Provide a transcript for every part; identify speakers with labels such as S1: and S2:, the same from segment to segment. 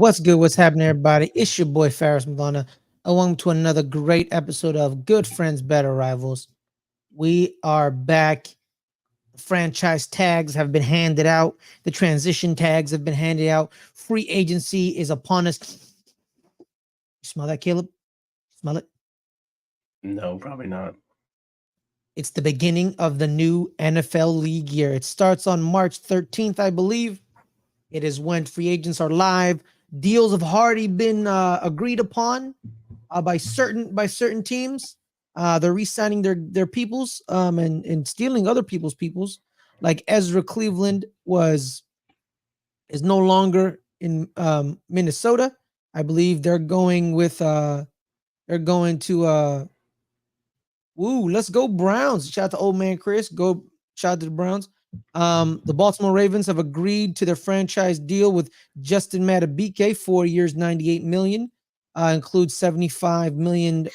S1: What's good? What's happening, everybody? It's your boy Faris Muthana. Welcome to another great episode of Good Friends, Better Rivals. We are back. Franchise tags have been handed out. The transition tags have been handed out. Free agency is upon us. You smell that, Caleb? Smell it?
S2: No, probably not.
S1: It's the beginning of the new NFL league year. It starts on March 13th, I believe. It is when free agents are live. Deals have already been agreed upon by certain teams. They're re-signing their peoples and stealing other peoples. Like Ezra Cleveland is no longer in Minnesota. I believe they're going to let's go Browns. Shout out to old man Chris. Shout out to the Browns. The Baltimore Ravens have agreed to their franchise deal with Justin Madubuike, 4 years, $98 million. Includes $75 million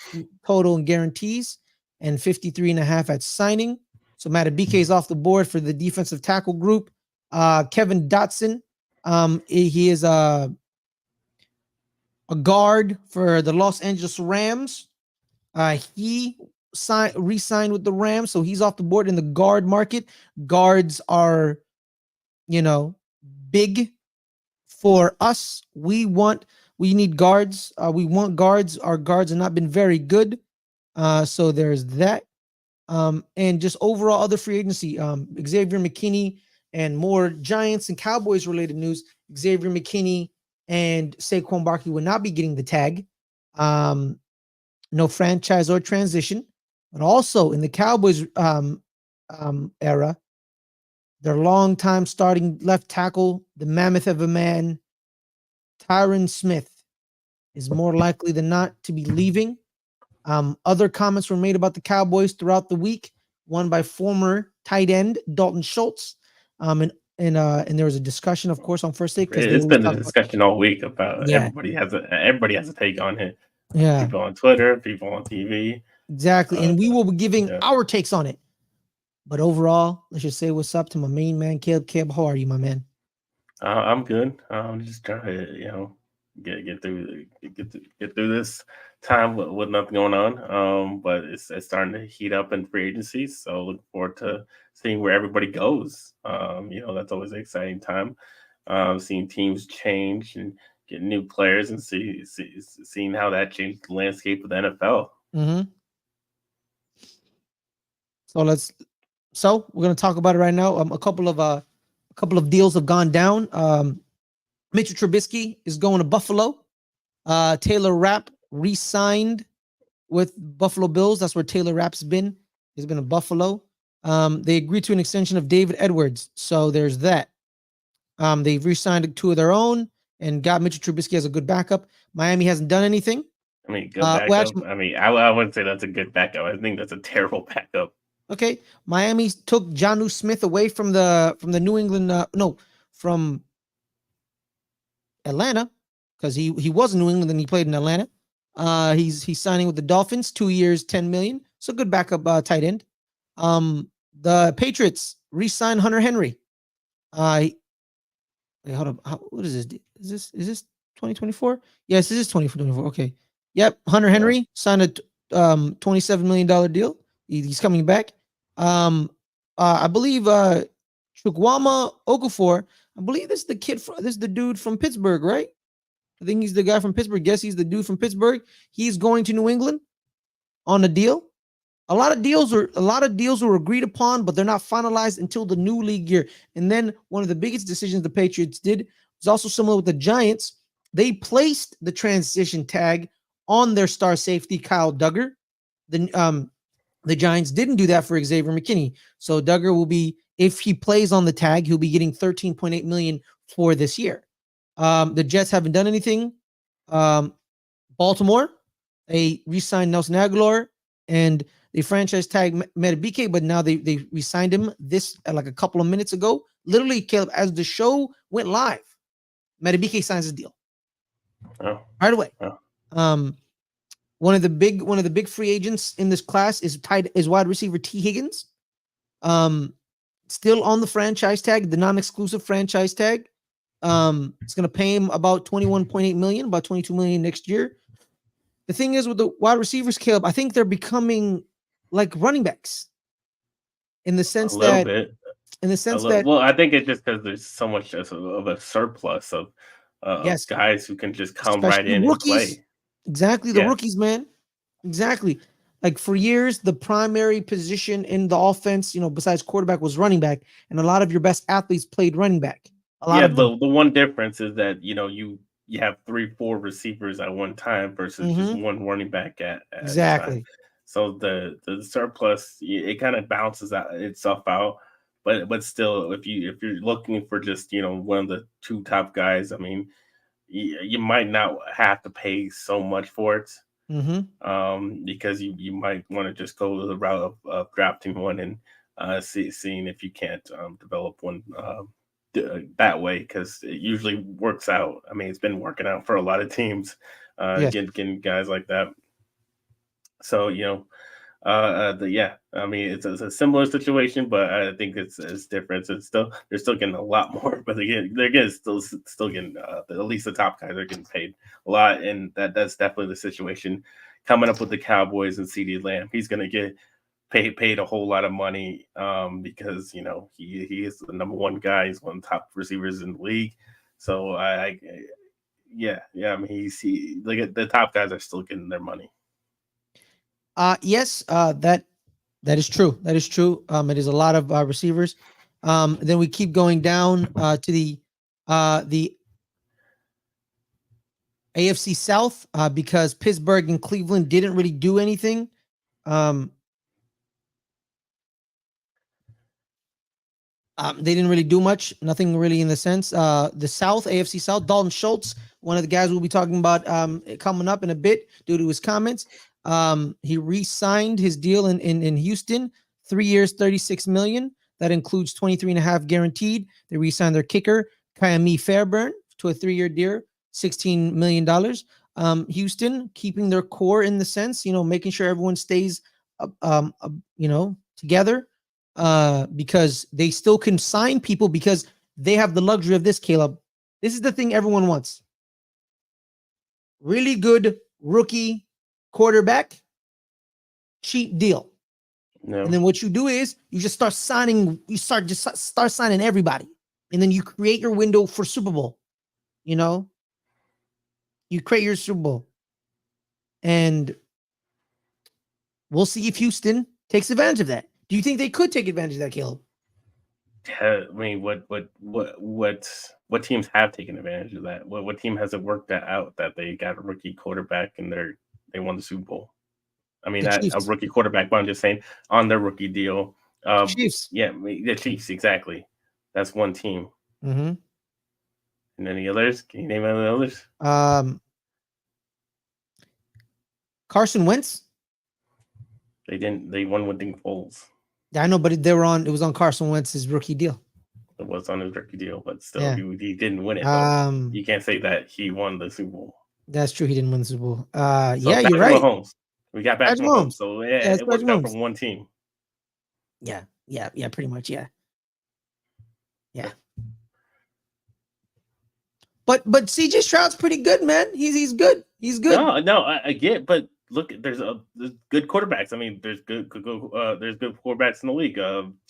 S1: total in guarantees and $53.5 at signing. So Madubuike is off the board for the defensive tackle group. Kevin Dotson, he is a guard for the Los Angeles Rams. He re-signed with the Rams, so he's off the board in the guard market. Guards are, big for us. We need guards. We want guards. Our guards have not been very good. So there's that. And just overall other free agency. Xavier McKinney and more Giants and Cowboys related news. Xavier McKinney and Saquon Barkley will not be getting the tag. No franchise or transition, but also in the Cowboys era, their longtime starting left tackle, the mammoth of a man, Tyron Smith, is more likely than not to be leaving. Other comments were made about the Cowboys throughout the week, one by former tight end Dalton Schultz, and there was a discussion, of course, on First Take.
S2: It's been a discussion all week about everybody has a take on it.
S1: Yeah,
S2: people on Twitter, people on TV.
S1: Exactly, and we will be giving our takes on it. But overall, let's just say what's up to my main man, Caleb. Caleb, how are you, my man?
S2: I'm good. I'm just trying to, get through this time with nothing going on. But it's starting to heat up in free agency, so look forward to seeing where everybody goes. That's always an exciting time. Seeing teams change and get new players and seeing how that changed the landscape of the NFL.
S1: Mm-hmm. So we're gonna talk about it right now. A couple of deals have gone down. Mitchell Trubisky is going to Buffalo. Taylor Rapp re-signed with Buffalo Bills. That's where Taylor Rapp's been. He's been in Buffalo. They agreed to an extension of David Edwards. So there's that. They've re-signed two of their own and got Mitchell Trubisky as a good backup. Miami hasn't done anything.
S2: I mean, good backup. I wouldn't say that's a good backup. I think that's a terrible backup.
S1: Okay, Miami took Jonnu Smith away from the New England. From Atlanta, because he was in New England and he played in Atlanta. He's signing with the Dolphins, 2 years, $10 million. So good backup tight end. The Patriots re-signed Hunter Henry. Wait, hold up. What is this? Is this 2024? Yes, this is 2024. Okay. Yep. Hunter Henry signed a $27 million deal. He's coming back. I believe Chukwuma Okafor. I believe this is the dude from Pittsburgh, right? I think he's the guy from Pittsburgh. Guess he's the dude from Pittsburgh. He's going to New England on a deal. A lot of deals were agreed upon, but they're not finalized until the new league year. And then one of the biggest decisions the Patriots did was also similar with the Giants. They placed the transition tag on their star safety, Kyle Duggar. The Giants didn't do that for Xavier McKinney. So Duggar will be, if he plays on the tag, he'll be getting $13.8 million for this year. The Jets haven't done anything. Baltimore, they re-signed Nelson Aguilar and they franchise tag Madubuike, but now they re-signed him like a couple of minutes ago. Literally, Caleb, as the show went live, Madubuike signs his deal.
S2: Oh.
S1: Right away. Oh. One of the big free agents in this class is wide receiver T. Higgins. Still on the franchise tag, the non-exclusive franchise tag. It's going to pay him about 21.8 million, about 22 million next year. The thing is with the wide receivers, Caleb, I think they're becoming like running backs in the
S2: A
S1: sense
S2: little
S1: that,
S2: bit.
S1: in the
S2: A
S1: sense
S2: little,
S1: that,
S2: well, I think it's just because there's so much of a surplus of
S1: yes,
S2: guys who can just come right
S1: especially
S2: in and
S1: rookies.
S2: play.
S1: Exactly, the
S2: Yeah,
S1: rookies, man. Exactly. Like for years, the primary position in the offense, besides quarterback, was running back, and a lot of your best athletes played running back. A lot
S2: yeah.
S1: of them.
S2: The one difference is that you have 3, 4 receivers at one time versus just
S1: Hmm.
S2: one running back at a time.
S1: Exactly.
S2: So the surplus, it kind of balances out itself out. But still, if you're looking for just one of the two top guys, I mean, you might not have to pay so much for it,
S1: Hmm.
S2: because you might want to just go the route of drafting one and seeing if you can't develop one that way, because it usually works out. I mean, it's been working out for a lot of teams,
S1: Yes.
S2: getting guys like that. So yeah, I mean, it's a similar situation, but I think it's different. It's still they're still getting a lot more, but they're getting still getting at least the top guys are getting paid a lot, and that's definitely the situation coming up with the Cowboys and CD Lamb. He's gonna get paid a whole lot of money, because he is the number one guy. He's one of the top receivers in the league. So yeah. I mean, look at the top guys are still getting their money.
S1: Yes, that is true. That is true. It is a lot of receivers. Then we keep going down to the AFC South because Pittsburgh and Cleveland didn't really do anything. Um, they didn't really do much, nothing really in the sense. The South, AFC South, Dalton Schultz, one of the guys we'll be talking about coming up in a bit due to his comments. He re-signed his deal in Houston, 3 years, 36 million. That includes 23.5 guaranteed. They re-signed their kicker, Kyami Fairburn, to a 3-year deal, $16 million. Houston keeping their core in the sense, making sure everyone stays, together, because they still can sign people because they have the luxury of this, Caleb. This is the thing everyone wants. Really good rookie quarterback, cheap deal. And
S2: No.
S1: then what you do is you just start signing, start signing everybody. And then you create your window for Super Bowl. You know, you create your Super Bowl. And we'll see if Houston takes advantage of that. Do you think they could take advantage of that, Caleb?
S2: I mean, what teams have taken advantage of that? What team has it worked that out that they got a rookie quarterback and they won the Super Bowl? I mean,
S1: The
S2: not a
S1: Chiefs.
S2: rookie quarterback, but I'm just saying on their rookie deal.
S1: The Chiefs.
S2: Yeah, I mean, the Chiefs, exactly. That's one team.
S1: Mm-hmm.
S2: And any others? Can you name any others?
S1: Um, Carson Wentz.
S2: They didn't. They won with Nick Foles.
S1: I know, but it was on Carson Wentz's rookie deal.
S2: It was on his rookie deal, but still,
S1: Yeah.
S2: he didn't win it though.
S1: Um,
S2: You can't say that he won the Super Bowl.
S1: that's true. He didn't win the Super Bowl.
S2: So
S1: Yeah,
S2: it's
S1: you're
S2: Patrick
S1: right.
S2: Mahomes. We got
S1: Patrick
S2: Patrick Mahomes.
S1: Mahomes.
S2: So yeah,
S1: Yeah, it's
S2: it
S1: Patrick
S2: worked out
S1: Mahomes.
S2: from one team.
S1: Yeah, pretty much. Yeah. But CJ Stroud's pretty good, man. He's good. He's good.
S2: No, I get, but look, there's good quarterbacks. I mean, there's good quarterbacks in the league.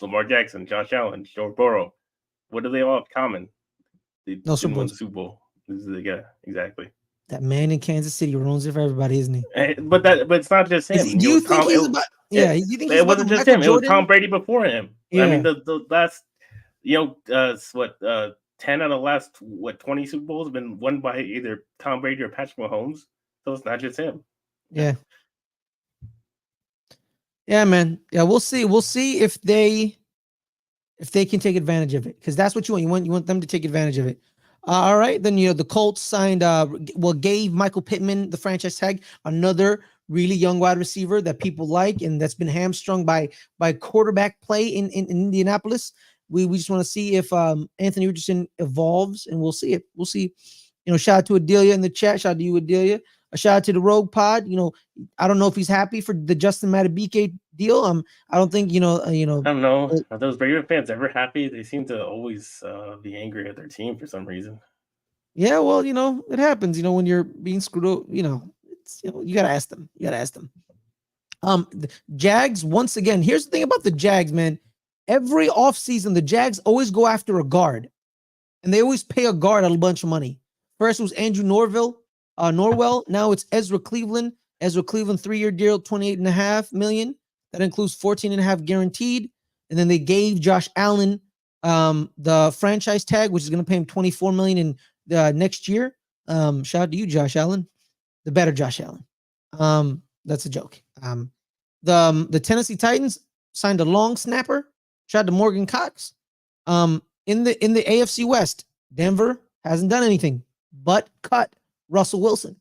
S2: Lamar Jackson, Josh Allen, Joe Burrow. What do they all have in common? They
S1: No Super
S2: didn't win the
S1: Bowls.
S2: Super Bowl. Yeah, exactly.
S1: That man in Kansas City ruins it for everybody, isn't he?
S2: But it's not just him.
S1: Do
S2: It
S1: you
S2: was
S1: think
S2: Tom.
S1: he's about? Yeah. Do you think he's
S2: It
S1: about the
S2: wasn't just
S1: Michael
S2: him. It was Tom
S1: Jordan?
S2: Brady before him. I mean,
S1: Yeah.
S2: the last, 10 out of the last 20 Super Bowls have been won by either Tom Brady or Patrick Mahomes. So it's not just him.
S1: Yeah. Yeah, man. Yeah, we'll see. We'll see if they can take advantage of it, because that's what you want. You want them to take advantage of it. All right, then the Colts signed. Gave Michael Pittman the franchise tag, another really young wide receiver that people like, and that's been hamstrung by quarterback play in Indianapolis. We just want to see if Anthony Richardson evolves, and we'll see it. We'll see. Shout out to Adelia in the chat. Shout out to you, Adelia. A shout out to the Rogue Pod. I don't know if he's happy for the Justin Madubuike deal. I don't think
S2: I don't know. Are those Ravens fans ever happy? They seem to always be angry at their team for some reason.
S1: Yeah, well, it happens. When you're being screwed over, it's, you gotta ask them. You gotta ask them. The Jags, once again, here's the thing about the Jags, man. Every offseason, the Jags always go after a guard, and they always pay a guard a bunch of money. First it was Andrew Norwell. Now it's Ezra Cleveland. Ezra Cleveland, 3-year deal, $28.5 million. That includes $14.5 million guaranteed. And then they gave Josh Allen the franchise tag, which is going to pay him $24 million in next year. Shout out to you, Josh Allen, the better Josh Allen. That's a joke. The Tennessee Titans signed a long snapper. Shout out to Morgan Cox. In the AFC West, Denver hasn't done anything but cut Russell Wilson,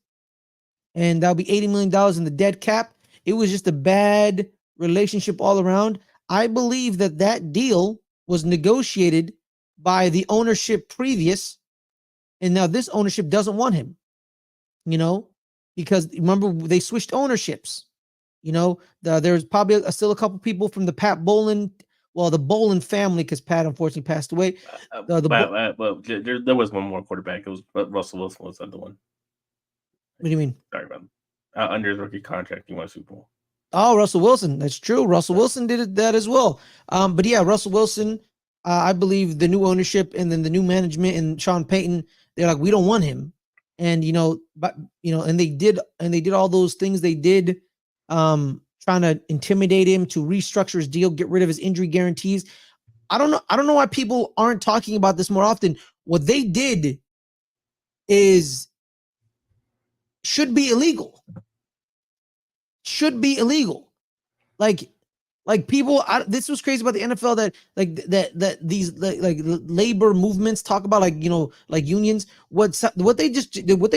S1: and that'll be $80 million in the dead cap. It was just a bad relationship all around. I believe that deal was negotiated by the ownership previous, and now this ownership doesn't want him. Because remember they switched ownerships. There's probably still a couple people from the Pat Bowlen. Well, the Bowlen family, because Pat unfortunately passed away.
S2: But there was one more quarterback. It was Russell Wilson was the other one.
S1: What do you mean?
S2: Sorry about that. Under his rookie contract, he won a Super Bowl.
S1: Oh, Russell Wilson. That's true. Russell Wilson did that as well. But yeah, Russell Wilson. I believe the new ownership and then the new management and Sean Payton, they're like, we don't want him. And and they did all those things they did. Trying to intimidate him to restructure his deal, get rid of his injury guarantees. I don't know why people aren't talking about this more often. What they did should be illegal. Should be illegal. Like people, this was crazy about the NFL that these labor movements talk about like unions. What they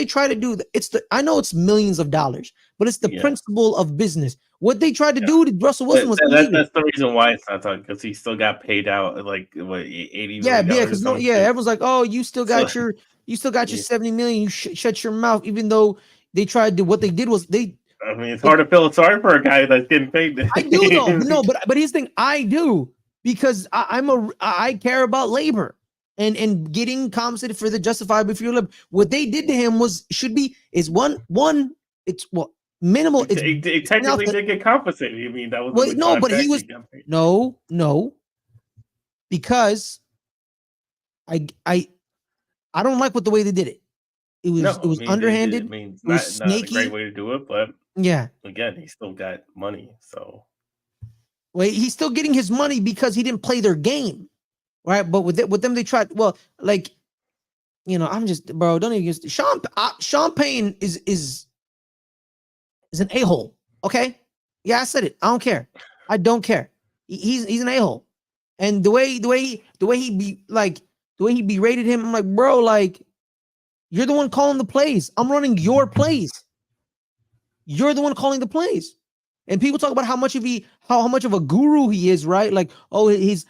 S1: try to do, I know it's millions of dollars, but it's the principle of business. What they tried to do to Russell Wilson was illegal.
S2: That's the reason why it's not talking, because he still got paid out like what, $80 million.
S1: Because everyone's like, oh, you still got your $70 million. You shut your mouth, even though they tried to. What they did was they.
S2: I mean, it's hard to feel sorry for a guy that's getting paid.
S1: I do know, but here's the thing, I do, because I care about labor and getting compensated for the justifiable for your labor. What they did to him is minimal.
S2: He technically did get compensated. I mean, that was
S1: but he was no, because I don't like the way they did it. It was underhanded.
S2: It was not a great way to do it, but
S1: yeah.
S2: Again, he still got money, so.
S1: Well, he's still getting his money because he didn't play their game, right? But with them, they tried. Well, I'm just, bro. Don't even use Sean Payne is an a-hole. Okay, yeah, I said it. I don't care. I don't care. He's an a-hole, and the way he berated him, I'm like, bro, you're the one calling the plays. I'm running your plays. You're the one calling the plays. And people talk about how much of a guru he is, right? Like, oh, his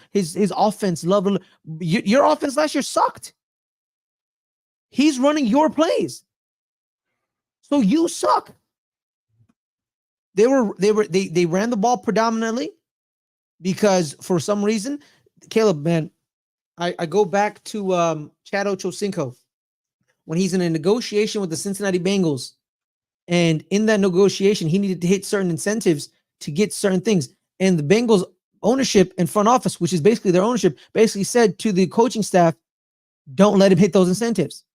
S1: offense, your offense last year sucked. He's running your plays. So you suck. They ran the ball predominantly because for some reason, Caleb, man, I go back to Chad Ochocinco when he's in a negotiation with the Cincinnati Bengals. And in that negotiation, he needed to hit certain incentives to get certain things. And the Bengals ownership and front office, which is basically their ownership, basically said to the coaching staff, don't let him hit those incentives.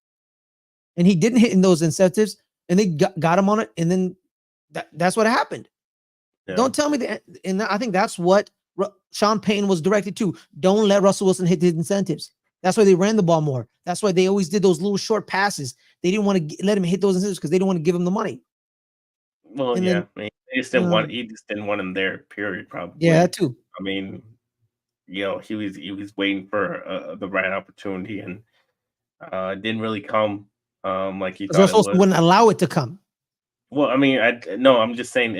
S1: And he didn't hit in those incentives, and they got him on it. And then that's what happened. Yeah. Don't tell me that. And I think that's what Sean Payton was directed to. Don't let Russell Wilson hit his incentives. That's why they ran the ball more. That's why they always did those little short passes. They didn't want to let him hit those incentives because they didn't want to give him the money.
S2: Well, and yeah, he just didn't want him there. Period. Probably.
S1: Yeah, that too.
S2: I mean, he was waiting for the right opportunity, and didn't really come like he thought it was.
S1: Wouldn't allow it to come.
S2: Well, I mean, I'm just saying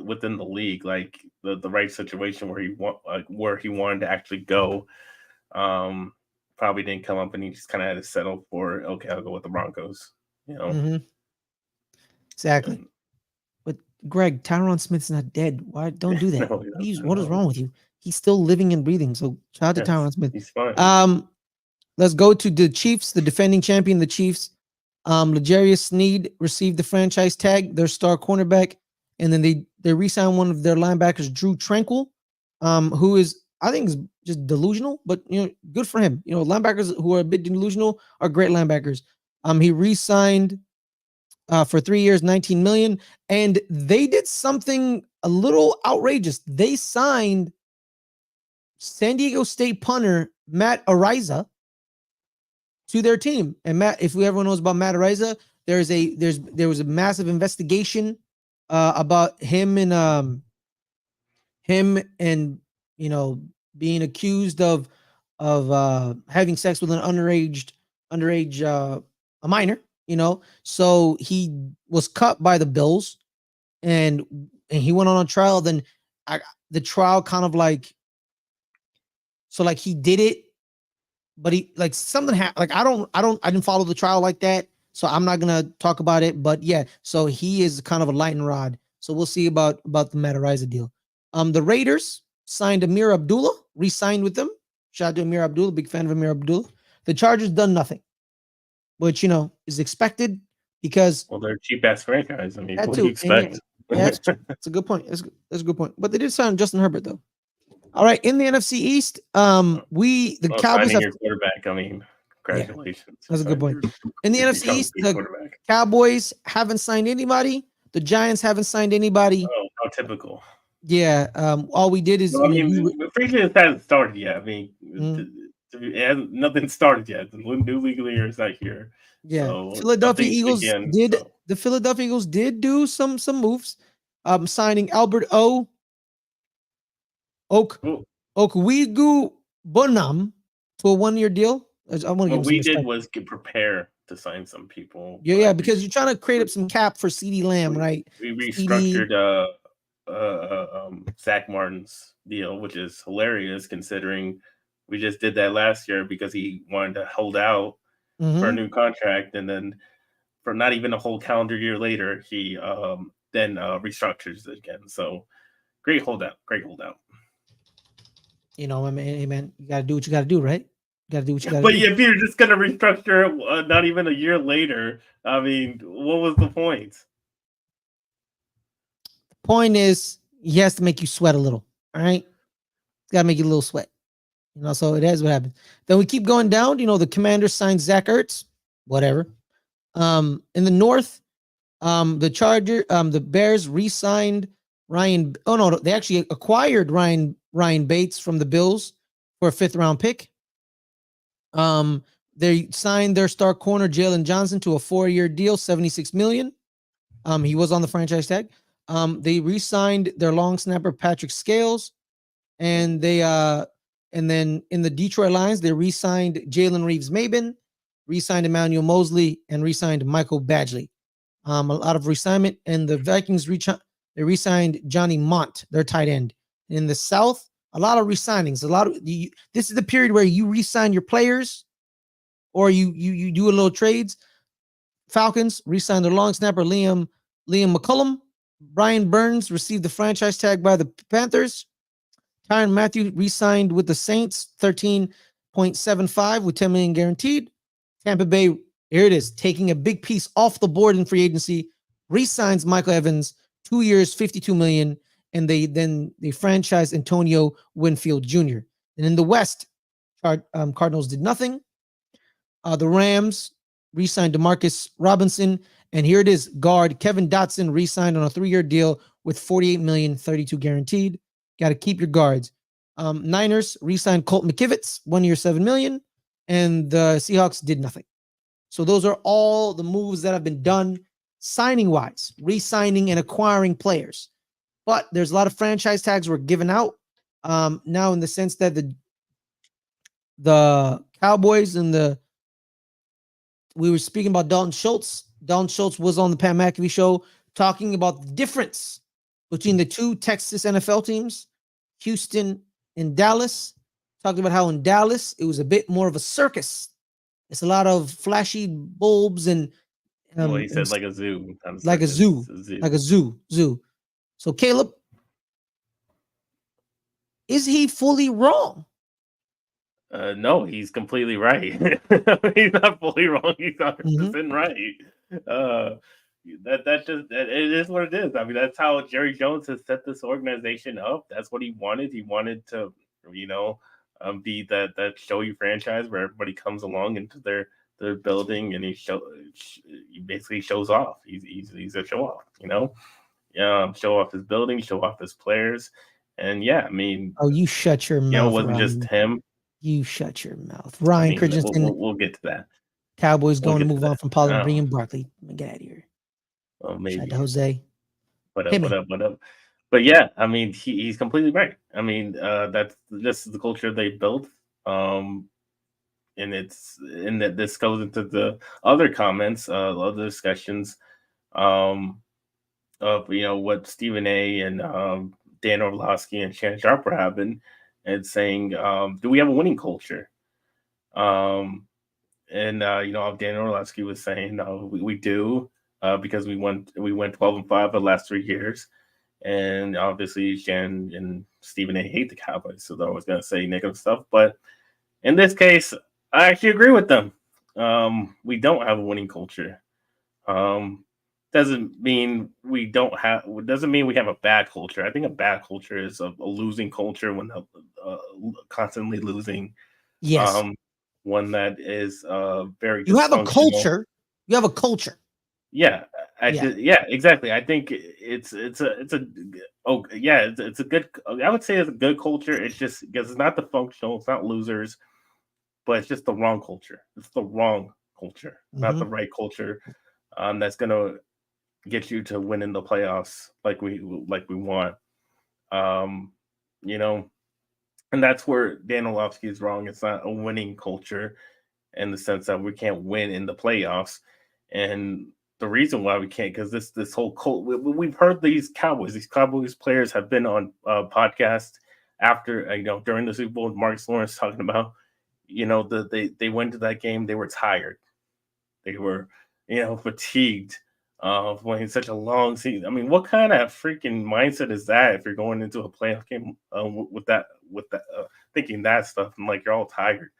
S2: within the league, like the right situation where he wanted to actually go. Probably didn't come up, and he just kind of had to settle for, okay, I'll go with the Broncos.
S1: Mm-hmm. Exactly. But Greg, Tyron Smith's not dead. Why don't do that? What is wrong with you? He's still living and breathing. So shout out to Tyron Smith.
S2: He's fine.
S1: Let's go to the Chiefs, the defending champion, the Chiefs. L'Jarius Sneed received the franchise tag, their star cornerback, and then they re-signed one of their linebackers, Drew Tranquil, who is I think is just delusional, but good for him. Linebackers who are a bit delusional are great linebackers. He re-signed for 3 years, 19 million, and they did something a little outrageous. They signed San Diego State punter Matt Ariza to their team. And Matt, if everyone knows about Matt Ariza, there was a massive investigation about him and being accused of having sex with an underage a minor. So he was cut by the Bills, and he went on a trial. Then the trial kind of he did it, but he something happened. I didn't follow the trial like that, so I'm not gonna talk about it. But yeah, so he is kind of a lightning rod. So we'll see about the Matt Ariza deal. The Raiders signed Amir Abdullah, re-signed with them. Shout out to Amir Abdullah, big fan of Amir Abdullah. The Chargers done nothing, which is expected because
S2: they're cheap ass franchise. I mean, what do
S1: too.
S2: you expect?
S1: Yeah, that's a good point. That's a good point. But they did sign Justin Herbert though. All right, in the NFC East, the Cowboys
S2: have your quarterback. I mean, congratulations.
S1: Yeah, that's a good point. In the NFC East, the Cowboys haven't signed anybody. The Giants haven't signed anybody.
S2: Oh, how typical.
S1: Yeah, all we did is
S2: free agency hasn't started yet. I mean, nothing started yet. The new league year is not here.
S1: Yeah,
S2: so
S1: Philadelphia Eagles the Philadelphia Eagles did do some moves, signing Albert Okwigu Bonham to a 1-year deal. I want to
S2: what we did was prepare to sign some people.
S1: Yeah, because you're trying to create up some cap for CeeDee Lamb, right?
S2: We restructured Zach Martin's deal, which is hilarious considering we just did that last year because he wanted to hold out for a new contract, and then for not even a whole calendar year later, he then restructures it again. So great holdout.
S1: Hey man, you gotta do what you gotta do, right? You gotta do what you gotta do.
S2: But if you're just gonna restructure not even a year later, I mean, what was the point?
S1: The point is he has to make you sweat a little. All right. He's gotta make you a little sweat. So it is what happens. Then we keep going down. The Commanders signed Zach Ertz, whatever. In the North, the Bears re-signed Ryan. Oh no, they actually acquired Ryan Bates from the Bills for a 5th-round pick. They signed their star corner Jalen Johnson to a 4-year deal, $76 million. He was on the franchise tag. They re-signed their long snapper Patrick Scales, and and then in the Detroit Lions, they re-signed Jalen Reeves-Maybin, re-signed Emmanuel Mosley, and re-signed Michael Badgley. A lot of re-signment. And the Vikings they re-signed Johnny Mont, their tight end. In the South, a lot of re-signings. This is the period where you re-sign your players, or you do a little trades. Falcons re-signed their long snapper Liam McCullum. Brian Burns received the franchise tag by the Panthers. Tyrann Mathieu re-signed with the Saints, 13.75 with $10 million guaranteed. Tampa Bay, here it is, taking a big piece off the board in free agency, re-signs Michael Evans, 2 years, $52 million, and they franchised Antonio Winfield Jr. And in the West, Cardinals did nothing. The Rams re-signed DeMarcus Robinson, and here it is, guard Kevin Dotson re-signed on a 3-year deal with $48 million, 32 guaranteed. Got to keep your guards. Niners re-signed Colt McKivitz, 1 year, $7 million, and the Seahawks did nothing. So those are all the moves that have been done signing-wise, re-signing and acquiring players. But there's a lot of franchise tags were given out now, in the sense that the Cowboys and we were speaking about Dalton Schultz. Dalton Schultz was on the Pat McAfee show talking about the difference between the two Texas NFL teams, Houston and Dallas. Talked about how in Dallas, it was a bit more of a circus. It's a lot of flashy bulbs and
S2: he said like a zoo.
S1: Like a zoo. Like a zoo. So Caleb, is he fully wrong?
S2: No, he's completely right. He's not fully wrong. He's
S1: Mhm.
S2: 100% right. Uh, that it is what it is. I mean, that's how Jerry Jones has set this organization up. That's what he wanted. He wanted to, you know, be that showy franchise where everybody comes along into their building and he basically shows off. He's a show off. Show off his building, show off his players, and yeah, I mean,
S1: Oh, you shut your
S2: it
S1: mouth,
S2: wasn't just
S1: Ryan.
S2: him.
S1: You shut your mouth.
S2: I
S1: Ryan
S2: mean, we'll,
S1: Christensen,
S2: we'll, we'll get to that.
S1: Cowboys
S2: We'll
S1: going to
S2: get to
S1: move on
S2: that.
S1: from Pollard, bring
S2: Oh,
S1: in Barkley. Get out of here. Shout out to
S2: maybe.
S1: Jose.
S2: What
S1: Hit
S2: up? What
S1: me.
S2: up? What up? But yeah, I mean, he's completely right. I mean, that's just the culture they built. Um, and that this goes into the other comments, other discussions, um, of what Stephen A. and Dan Orlovsky and Shannon Sharp were having, and saying, do we have a winning culture? Um, and Dan Orlovsky was saying, no, we do, because we went 12-5 the last 3 years, and obviously Shannon and Stephen A. hate the Cowboys, so they're always going to say negative stuff. But in this case, I actually agree with them. We don't have a winning culture. Um, doesn't mean we don't have. Doesn't mean we have a bad culture. I think a bad culture is a losing culture when constantly losing.
S1: Yes.
S2: Um, One that is very
S1: You have a
S2: dysfunctional.
S1: culture. You have a culture.
S2: Yeah,
S1: Yeah.
S2: yeah, exactly. I think it's a oh yeah, it's a good. I would say it's a good culture. It's just because it's not the functional, it's not losers, but it's just the wrong culture. It's the wrong culture, not
S1: Hmm.
S2: the right culture. That's gonna get you to win in the playoffs like we want. Um, you know, and that's where Dan Orlovsky is wrong. It's not a winning culture in the sense that we can't win in the playoffs. And the reason why we can't, because this whole cult, we've heard these Cowboys players have been on podcasts after during the Super Bowl. Marcus Lawrence talking about they went to that game, they were tired, they were fatigued. Playing such a long season. I mean, what kind of freaking mindset is that if you're going into a playoff game with that thinking that stuff and like you're all tired?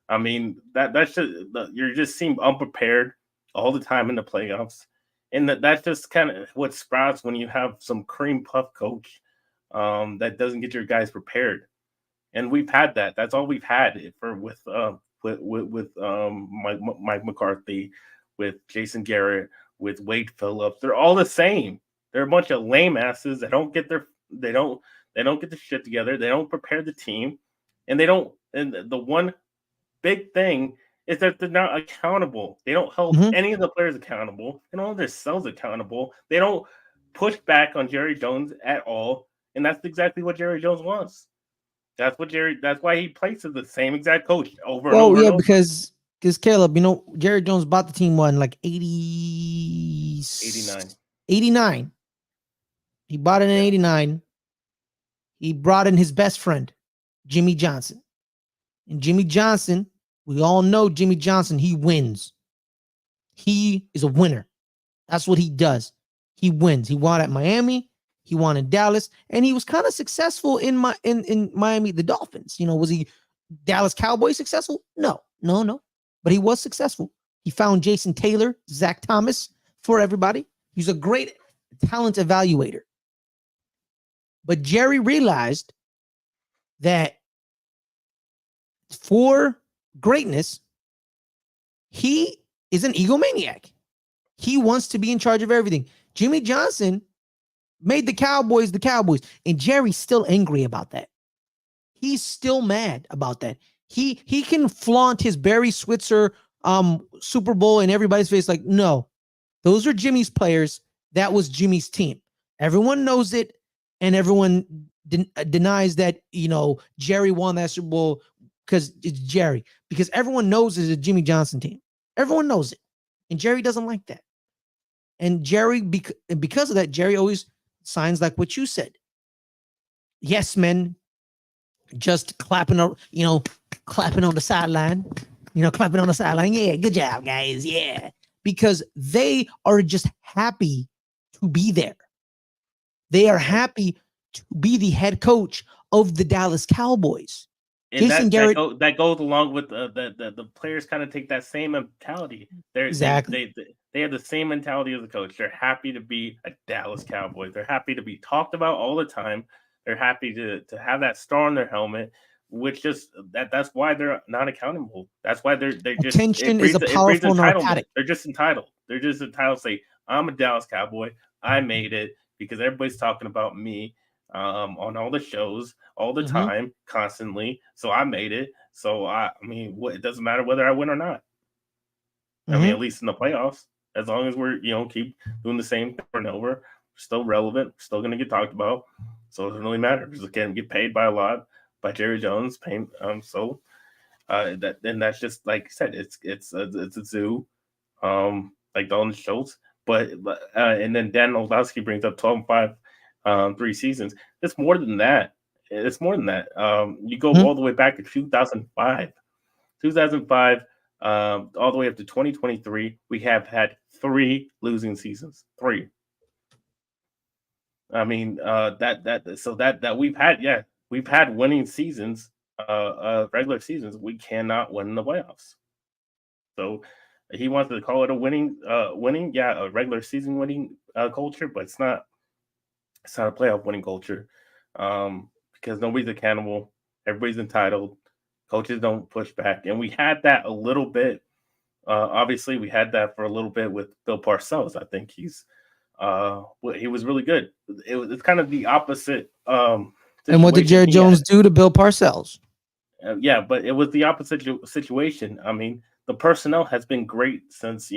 S2: I mean, that's just you just seem unprepared all the time in the playoffs, and that's just kind of what sprouts when you have some cream puff coach that doesn't get your guys prepared. And we've had that. That's all we've had for with Mike McCarthy, with Jason Garrett, with Wade Phillips. They're all the same. They're a bunch of lame asses that they don't get the shit together. They don't prepare the team, and they don't. And the one big thing is that they're not accountable. They don't hold
S1: Hmm.
S2: any of the players accountable. They don't hold themselves accountable. They don't push back on Jerry Jones at all. And that's exactly what Jerry Jones wants. That's why he places the same exact coach over and
S1: Well,
S2: over and
S1: yeah,
S2: over.
S1: because Caleb, Jerry Jones bought the team one like 80,
S2: 89.
S1: 89. He bought it in
S2: Yeah.
S1: 89. He brought in his best friend, Jimmy Johnson. And Jimmy Johnson, we all know Jimmy Johnson, he wins. He is a winner. That's what he does. He wins. He won at Miami. He won in Dallas, and he was kind of successful in Miami, the Dolphins. Was he Dallas Cowboys successful? No, no, no. But he was successful. He found Jason Taylor, Zach Thomas for everybody. He's a great talent evaluator. But Jerry realized that for greatness, he is an egomaniac. He wants to be in charge of everything. Jimmy Johnson made the Cowboys the Cowboys, and Jerry's still angry about that. He's still mad about that. He can flaunt his Barry Switzer Super Bowl in everybody's face like, no, those are Jimmy's players. That was Jimmy's team. Everyone knows it, and everyone denies that Jerry won that Super Bowl because it's Jerry. Because everyone knows it's a Jimmy Johnson team. Everyone knows it, and Jerry doesn't like that. And Jerry, because of that, Jerry always signs like what you said. Yes, men, just clapping on the sideline. Clapping on the sideline. Yeah, good job, guys. Yeah, because they are just happy to be there. They are happy to be the head coach of the Dallas Cowboys.
S2: and
S1: Jason Garrett.
S2: that goes along with the players kind of take that same mentality.
S1: Exactly.
S2: They have the same mentality as a coach. They're happy to be a Dallas Cowboy. They're happy to be talked about all the time. They're happy to have that star on their helmet, which just that's why they're not accountable. That's why they're just
S1: Attention is a
S2: it breeds
S1: powerful
S2: entitlement.
S1: narcotic.
S2: They're just entitled. They're just entitled to say, I'm a Dallas Cowboy. I made it because everybody's talking about me on all the shows all the
S1: Hmm.
S2: time, constantly. So I made it. So I mean, what, it doesn't matter whether I win or not. I mean,
S1: Hmm.
S2: at least in the playoffs, as long as we're keep doing the same thing over and over, we're still relevant, we're still going to get talked about. So it doesn't really matter. We're just going to get paid by a lot by Jerry Jones. Paying so that's just like I said, it's a zoo, like Dalton Schultz. But and then Dan Oldowski brings up 12-5, 3 seasons. It's more than that. It's more than that. You go
S1: Hmm.
S2: all the way back to 2005. 2005, all the way up to 2023, we have had 3 losing seasons. 3. I mean, that we've had winning seasons, regular seasons. We cannot win in the playoffs. So he wants to call it a winning, yeah, a regular season winning culture, but it's not. It's not a playoff winning culture, because nobody's accountable. Everybody's entitled. Coaches don't push back, and we had that a little bit. Obviously, we had that for a little bit with Bill Parcells. I think he was really good. It's kind of the opposite
S1: And what did
S2: situation
S1: Jerry
S2: he had.
S1: Jones do to Bill Parcells?
S2: Yeah, but it was the opposite situation. I mean, the personnel has been great since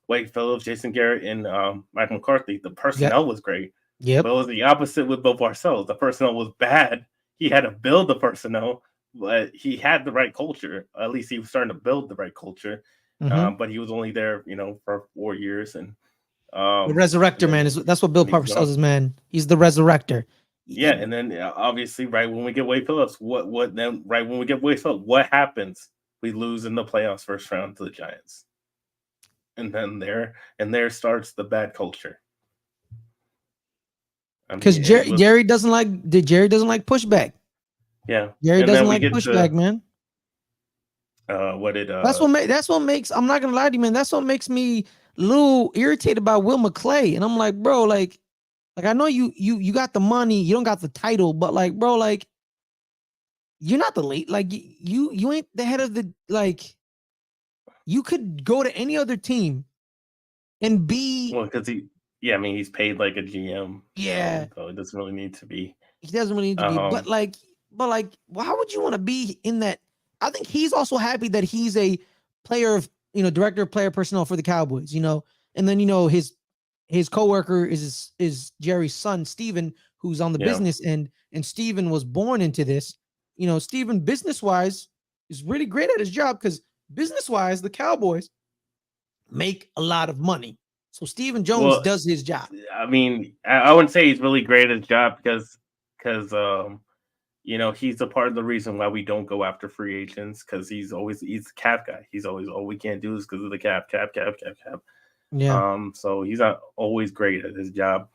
S2: Wade Phillips, Jason Garrett, and Mike McCarthy. The
S1: Yeah.
S2: personnel was great, but
S1: Yep.
S2: it was the opposite with Bill Parcells. The personnel was bad. He had to build the personnel, but he had the right culture. At least he was starting to build the right culture.
S1: Hmm.
S2: But he was only there, for 4 years, and
S1: The
S2: um,
S1: resurrector, man. That's what Bill
S2: and he's
S1: Parcells
S2: gone.
S1: is, man. He's the resurrector.
S2: Yeah, and then obviously, right when we get Wade Phillips, what then? Right when we get Wade Phillips, what happens? We lose in the playoffs first round to the Giants, and then there starts the bad culture. I
S1: Because
S2: mean, it was
S1: Jerry doesn't like pushback.
S2: yeah,
S1: Jerry
S2: and
S1: doesn't
S2: then we
S1: like
S2: get
S1: pushback,
S2: to
S1: man.
S2: what did
S1: That's what makes. I'm not gonna lie to you, man. That's what makes me a little irritated about Will McClay. And I'm like, bro, like I know you got the money, you don't got the title, but like, bro, like you're not the late. Like you ain't the head of the like. You could go to any other team and be.
S2: well because I mean he's paid like a GM,
S1: Yeah,
S2: so it doesn't really need to be.
S1: he doesn't really need to be,
S2: Um,
S1: but like, why would you want to be in that? I think he's also happy that he's a player of, director of player personnel for the Cowboys, and then his coworker is Jerry's son, Steven, who's on the
S2: yeah.
S1: business end, and Steven was born into this. Steven business wise is really great at his job because business wise, the Cowboys make a lot of money. So Steven Jones
S2: Well,
S1: does his job.
S2: I mean, I wouldn't say he's really great at his job because he's a part of the reason why we don't go after free agents because he's the cap guy. He's always, oh, we can't do this because of the cap.
S1: Yeah,
S2: So he's not always great at his job.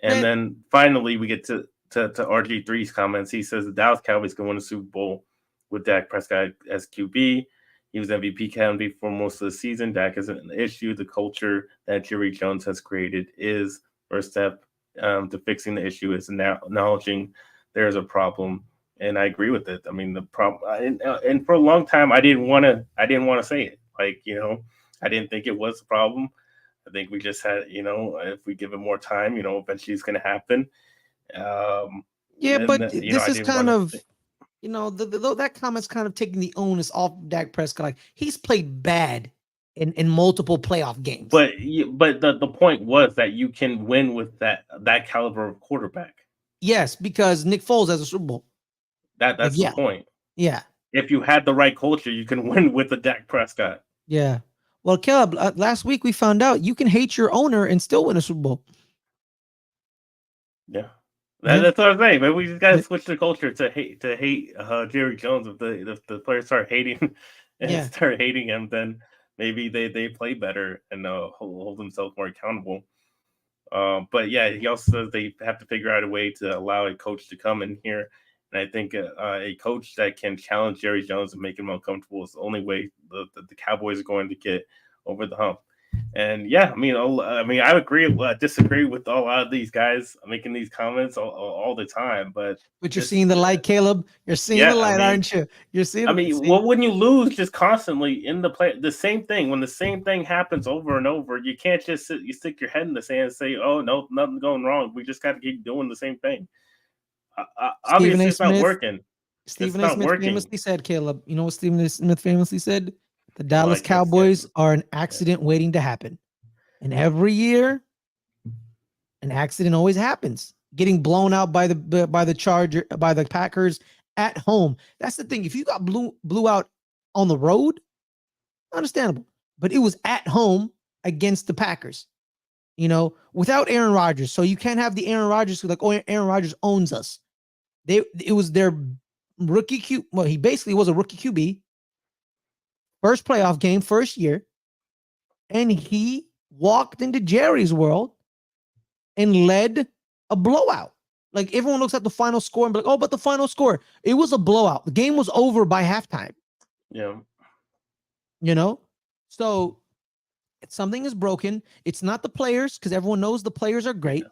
S2: And
S1: man.
S2: then finally we get to RG3's comments. He says the Dallas Cowboys can win a Super Bowl with Dak Prescott as QB. He was MVP candidate for most of the season. Dak isn't an issue. The culture that Jerry Jones has created is first step to fixing the issue is now acknowledging there's a problem. And I agree with it. I mean, the problem, and for a long time, I didn't want to say it. Like, I didn't think it was a problem. I think we just had, if we give it more time, eventually it's going to happen.
S1: Yeah,
S2: And
S1: but this
S2: I
S1: is
S2: didn't
S1: kind
S2: want
S1: of,
S2: to.
S1: that comment's kind of taking the onus off Dak Prescott. Like he's played bad in multiple playoff games.
S2: But the point was that you can win with that caliber of quarterback.
S1: Yes, because Nick Foles has a Super Bowl. Like
S2: That's the
S1: yeah,
S2: point.
S1: yeah,
S2: If you had the right culture, you can win with the Dak Prescott.
S1: yeah. Well, Caleb, last week we found out you can hate your owner and still win a Super Bowl.
S2: Yeah.
S1: Yeah,
S2: That's what I'm saying. But we just got to
S1: yeah,
S2: switch the culture to hate Jerry Jones. If the players start hating and
S1: yeah.
S2: start hating him, then maybe they play better and hold themselves more accountable. But yeah, he also says they have to figure out a way to allow a coach to come in here And I think a coach that can challenge Jerry Jones and make him uncomfortable is the only way the Cowboys are going to get over the hump. And yeah, I mean, I agree, disagree with a lot of these guys making these comments all the time, but
S1: you're seeing the light, Caleb. You're seeing the light, aren't you? You're seeing.
S2: I mean, what wouldn't you lose just constantly in the play? The same thing when the same thing happens over and over. You can't just stick your head in the sand and say, "Oh no, nothing's going wrong." We just got to keep doing the same thing. Obviously, it's not working.
S1: Stephen A. Smith famously said, Caleb, you know what Stephen A. Smith famously said? The Dallas Cowboys are an accident waiting to happen. And every year, an accident always happens. Getting blown out by the Packers at home. That's the thing. If you got blew out on the road, understandable. But it was at home against the Packers, without Aaron Rodgers. So you can't have the Aaron Rodgers who Aaron Rodgers owns us. It was their rookie QB. Well, he basically was a rookie QB. First playoff game, first year. And he walked into Jerry's world and led a blowout. Like everyone looks at the final score and be like, "Oh, but the final score, it was a blowout. The game was over by halftime."
S2: Yeah.
S1: So something is broken. It's not the players, because everyone knows the players are great,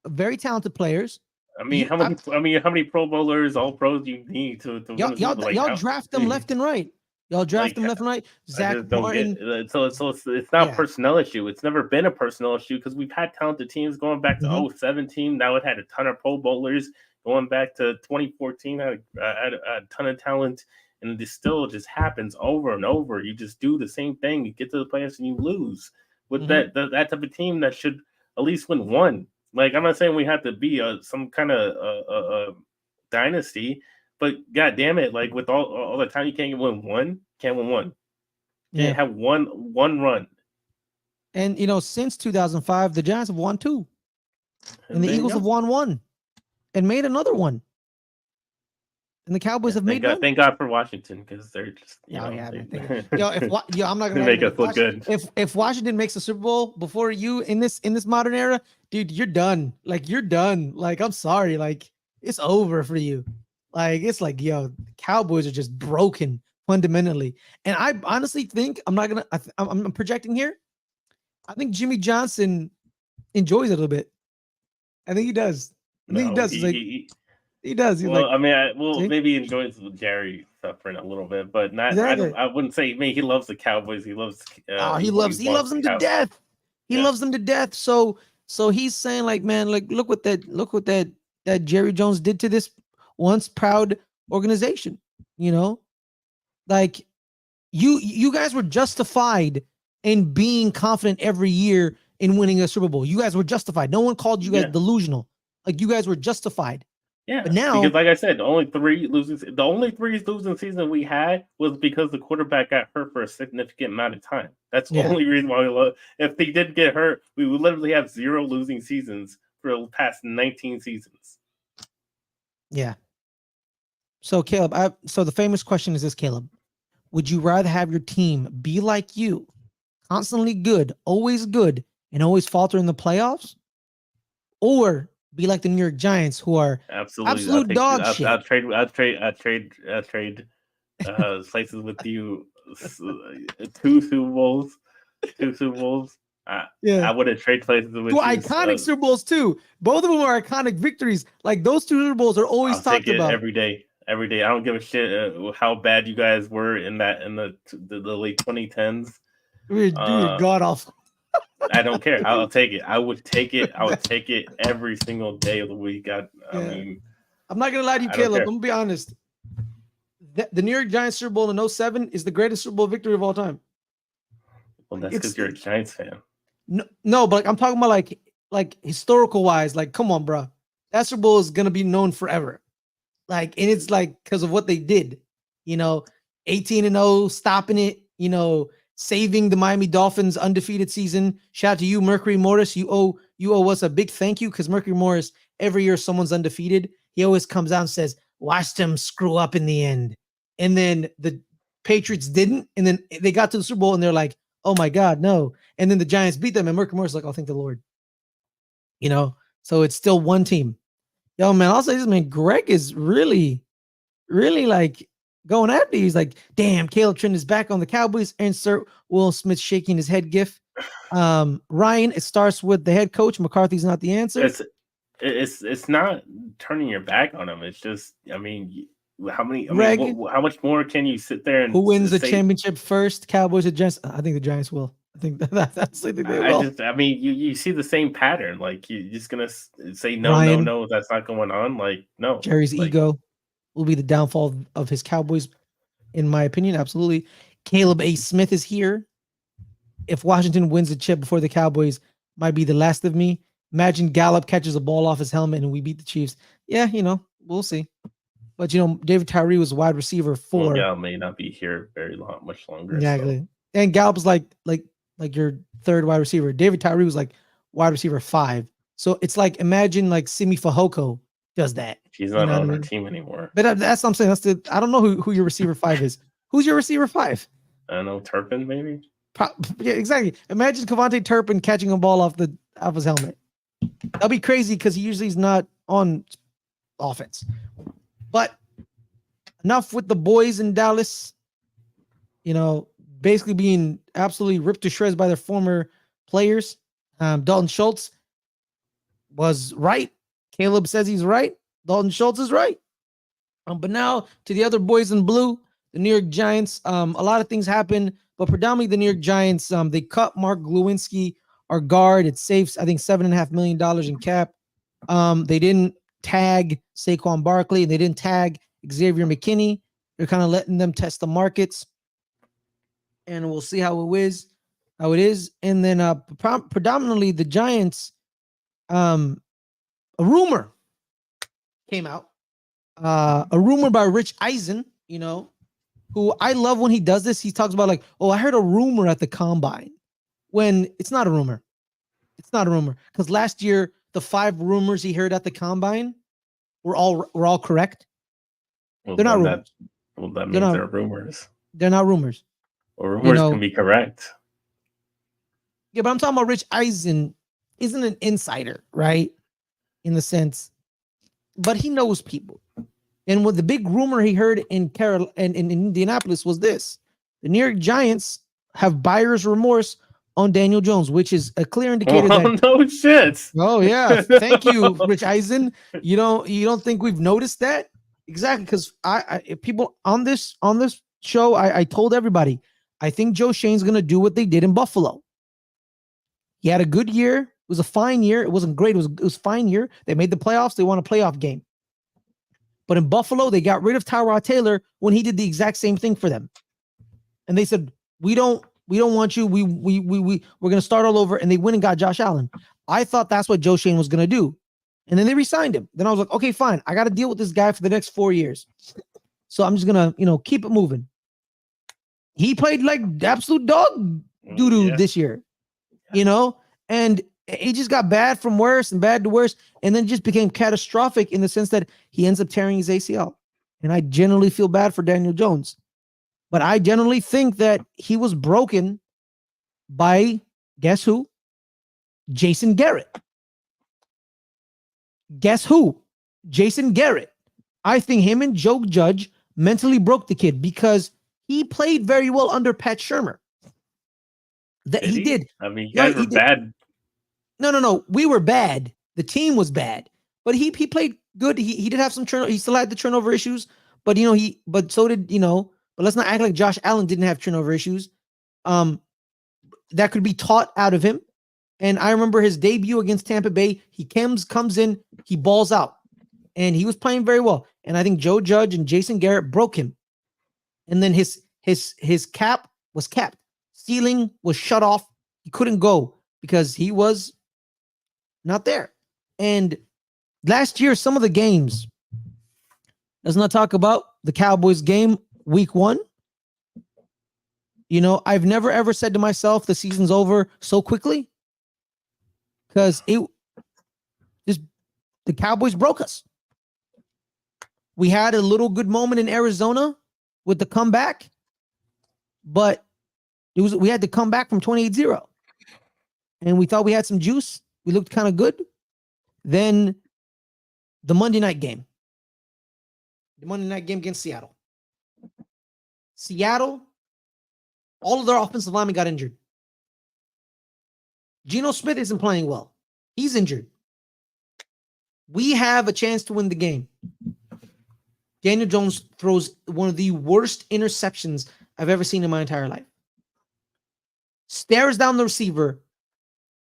S1: very talented players.
S2: I mean, how many Pro Bowlers, All Pros do you need to
S1: y'all draft them left and right. Y'all draft them left and right. Zach Martin.
S2: So it's not a personnel issue. It's never been a personnel issue because we've had talented teams going back to 2017. Now it had a ton of Pro Bowlers going back to 2014. Had a ton of talent, and this still just happens over and over. You just do the same thing. You get to the playoffs and you lose with that type of team that should at least win one. Like, I'm not saying we have to be some kind of dynasty, but god damn it, like with all the time you can't win one. Can't have one run.
S1: And since 2005, the Giants have won 2, and the Eagles have won 1, and made another one. And the Cowboys have made one.
S2: Thank God for Washington, because they're just I'm
S1: not gonna
S2: make us look good.
S1: If Washington makes a Super Bowl before you in this modern era, dude, you're done. Like, you're done. Like, I'm sorry. Like, it's over for you. Like, it's like, Cowboys are just broken fundamentally. And I honestly think I'm projecting here. I think Jimmy Johnson enjoys it a little bit. I think he does. He does. He does. He's
S2: maybe enjoys Jerry suffering a little bit, but not.
S1: Exactly.
S2: I wouldn't say. He loves the Cowboys. He loves.
S1: He loves them to death. He loves them to death. So he's saying, like, man, like, look what that Jerry Jones did to this once proud organization. Like, you guys were justified in being confident every year in winning a Super Bowl. You guys were justified. No one called you guys delusional. Like, you guys were justified.
S2: Yeah,
S1: but now,
S2: because like I said, the only 3 losing season we had was because the quarterback got hurt for a significant amount of time. That's the only reason why we lost. If he didn't get hurt, we would literally have 0 losing seasons for the past 19 seasons.
S1: Yeah. So Caleb, so the famous question is this, Caleb: would you rather have your team be like you, constantly good, and always falter in the playoffs, or be like the New York Giants, who are absolute dog shit?
S2: I'll trade places with you. 2 Super Bowls. I wouldn't trade places with
S1: 2 iconic Super Bowls too. Both of them are iconic victories. Like, those 2 Super Bowls are always talked about
S2: every day. I don't give a shit how bad you guys were in the late 2010s.
S1: Dude, god awful.
S2: I don't care. I'll take it. I would take it. I would take it every single day of the week. I mean,
S1: I'm not gonna lie to you, Caleb. I'm gonna be honest. The New York Giants Super Bowl in 2007 is the greatest Super Bowl victory of all time.
S2: Well, that's because you're a Giants fan.
S1: No, but I'm talking about like historical wise. Like, come on, bro. That Super Bowl is gonna be known forever. Like, and it's like because of what they did. 18-0, stopping it. Saving the Miami Dolphins undefeated season. Shout out to you, Mercury Morris. You owe us a big thank you, because Mercury Morris, every year someone's undefeated, he always comes out and says, watch them screw up in the end. And then the Patriots didn't, and then they got to the Super Bowl and they're like, oh my God, no. And then the Giants beat them, and Mercury Morris is like, oh, thank the Lord. So it's still one team. Yo, man, I'll say this, man. Greg is really, really like going after you. He's like, damn, Caleb Trent is back on the Cowboys. Insert Will Smith shaking his head gif. Ryan, it starts with the head coach. McCarthy's not the answer.
S2: It's not turning your back on him. It's just, I mean,
S1: Greg,
S2: how much more can you sit there and
S1: who wins the
S2: say?
S1: championship first? Cowboys or Giants? I think the Giants will. I think that's. I think they will.
S2: I mean, you see the same pattern. Like you're just gonna say no,
S1: Ryan,
S2: no, that's not going on. Like no,
S1: Jerry's
S2: like,
S1: ego will be the downfall of his Cowboys, in my opinion. Absolutely. Caleb A. Smith is here. If Washington wins the chip before the Cowboys, might be the last of me. Imagine Gallup catches a ball off his helmet and we beat the Chiefs. Yeah, we'll see. But David Tyree was wide receiver 4.
S2: Gallup may not be here much longer.
S1: Exactly.
S2: So.
S1: And Gallup's like your third wide receiver. David Tyree was like wide receiver 5. So it's like, imagine like Simi Fehoko does that.
S2: He's not on our team anymore.
S1: But that's what I'm saying. I don't know who your receiver 5 is. Who's your receiver 5?
S2: I don't know, Turpin maybe.
S1: Yeah, exactly. Imagine Kevontae Turpin catching a ball off his helmet. That'd be crazy because he usually is not on offense. But enough with the boys in Dallas. Basically being absolutely ripped to shreds by their former players. Dalton Schultz was right. Caleb says he's right. Dalton Schultz is right. But now to the other boys in blue, the New York Giants. A lot of things happen, but predominantly the New York Giants. They cut Mark Glowinski, our guard. It saves, I think, $7.5 million in cap. They didn't tag Saquon Barkley, and they didn't tag Xavier McKinney. They're kind of letting them test the markets, and we'll see how it is. And then predominantly the Giants. A rumor came out. A rumor by Rich Eisen, who I love when he does this. He talks about like, oh, I heard a rumor at the combine, when it's not a rumor. It's not a rumor, because last year the 5 rumors he heard at the combine were all correct.
S2: Well,
S1: they're not rumors.
S2: That means they're rumors.
S1: They're not rumors.
S2: Well, rumors can be correct.
S1: Yeah, but I'm talking about Rich Eisen isn't an insider, right? In the sense, but he knows people. And what the big rumor he heard in Indianapolis was this: the New York Giants have buyer's remorse on Daniel Jones, which is a clear indicator that.
S2: No shit.
S1: Oh yeah, thank you, Rich Eisen. You don't think we've noticed that? Exactly, because people on this show, I told everybody, I think Joe Shane's gonna do what they did in Buffalo. He had a good year. It was a fine year. It wasn't great. It was a fine year. They made the playoffs. They won a playoff game. But in Buffalo, they got rid of Tyrod Taylor when he did the exact same thing for them. And they said, we don't want you. We're going to start all over. And they went and got Josh Allen. I thought that's what Joe Shane was going to do. And then they re-signed him. Then I was like, okay, fine. I got to deal with this guy for the next 4 years. So I'm just going to, keep it moving. He played like absolute dog doo-doo this year, and it just got bad from worse and bad to worse, and then just became catastrophic in the sense that he ends up tearing his ACL. And I generally feel bad for Daniel Jones, but I generally think that he was broken by, guess who? Jason Garrett. Guess who? Jason Garrett. I think him and Joe Judge mentally broke the kid because he played very well under Pat Shurmur. He did.
S2: I mean, you guys were bad.
S1: No. We were bad. The team was bad, but he played good. He did have some turnover. He still had the turnover issues, but but so did But let's not act like Josh Allen didn't have turnover issues. That could be taught out of him. And I remember his debut against Tampa Bay. He comes in, he balls out, and he was playing very well. And I think Joe Judge and Jason Garrett broke him. And then his cap was capped. Ceiling was shut off. He couldn't go because he was not there. And last year, some of the games, let's not talk about the Cowboys game week 1. I've never ever said to myself the season's over so quickly, because the Cowboys broke us. We had a little good moment in Arizona with the comeback, but we had to come back from 28-0. And we thought we had some juice. We looked kind of good. Then The Monday night game. The Monday night game against Seattle. Seattle, all of their offensive linemen got injured. Geno Smith isn't playing well. He's injured. We have a chance to win the game. Daniel Jones throws one of the worst interceptions I've ever seen in my entire life. Stares down the receiver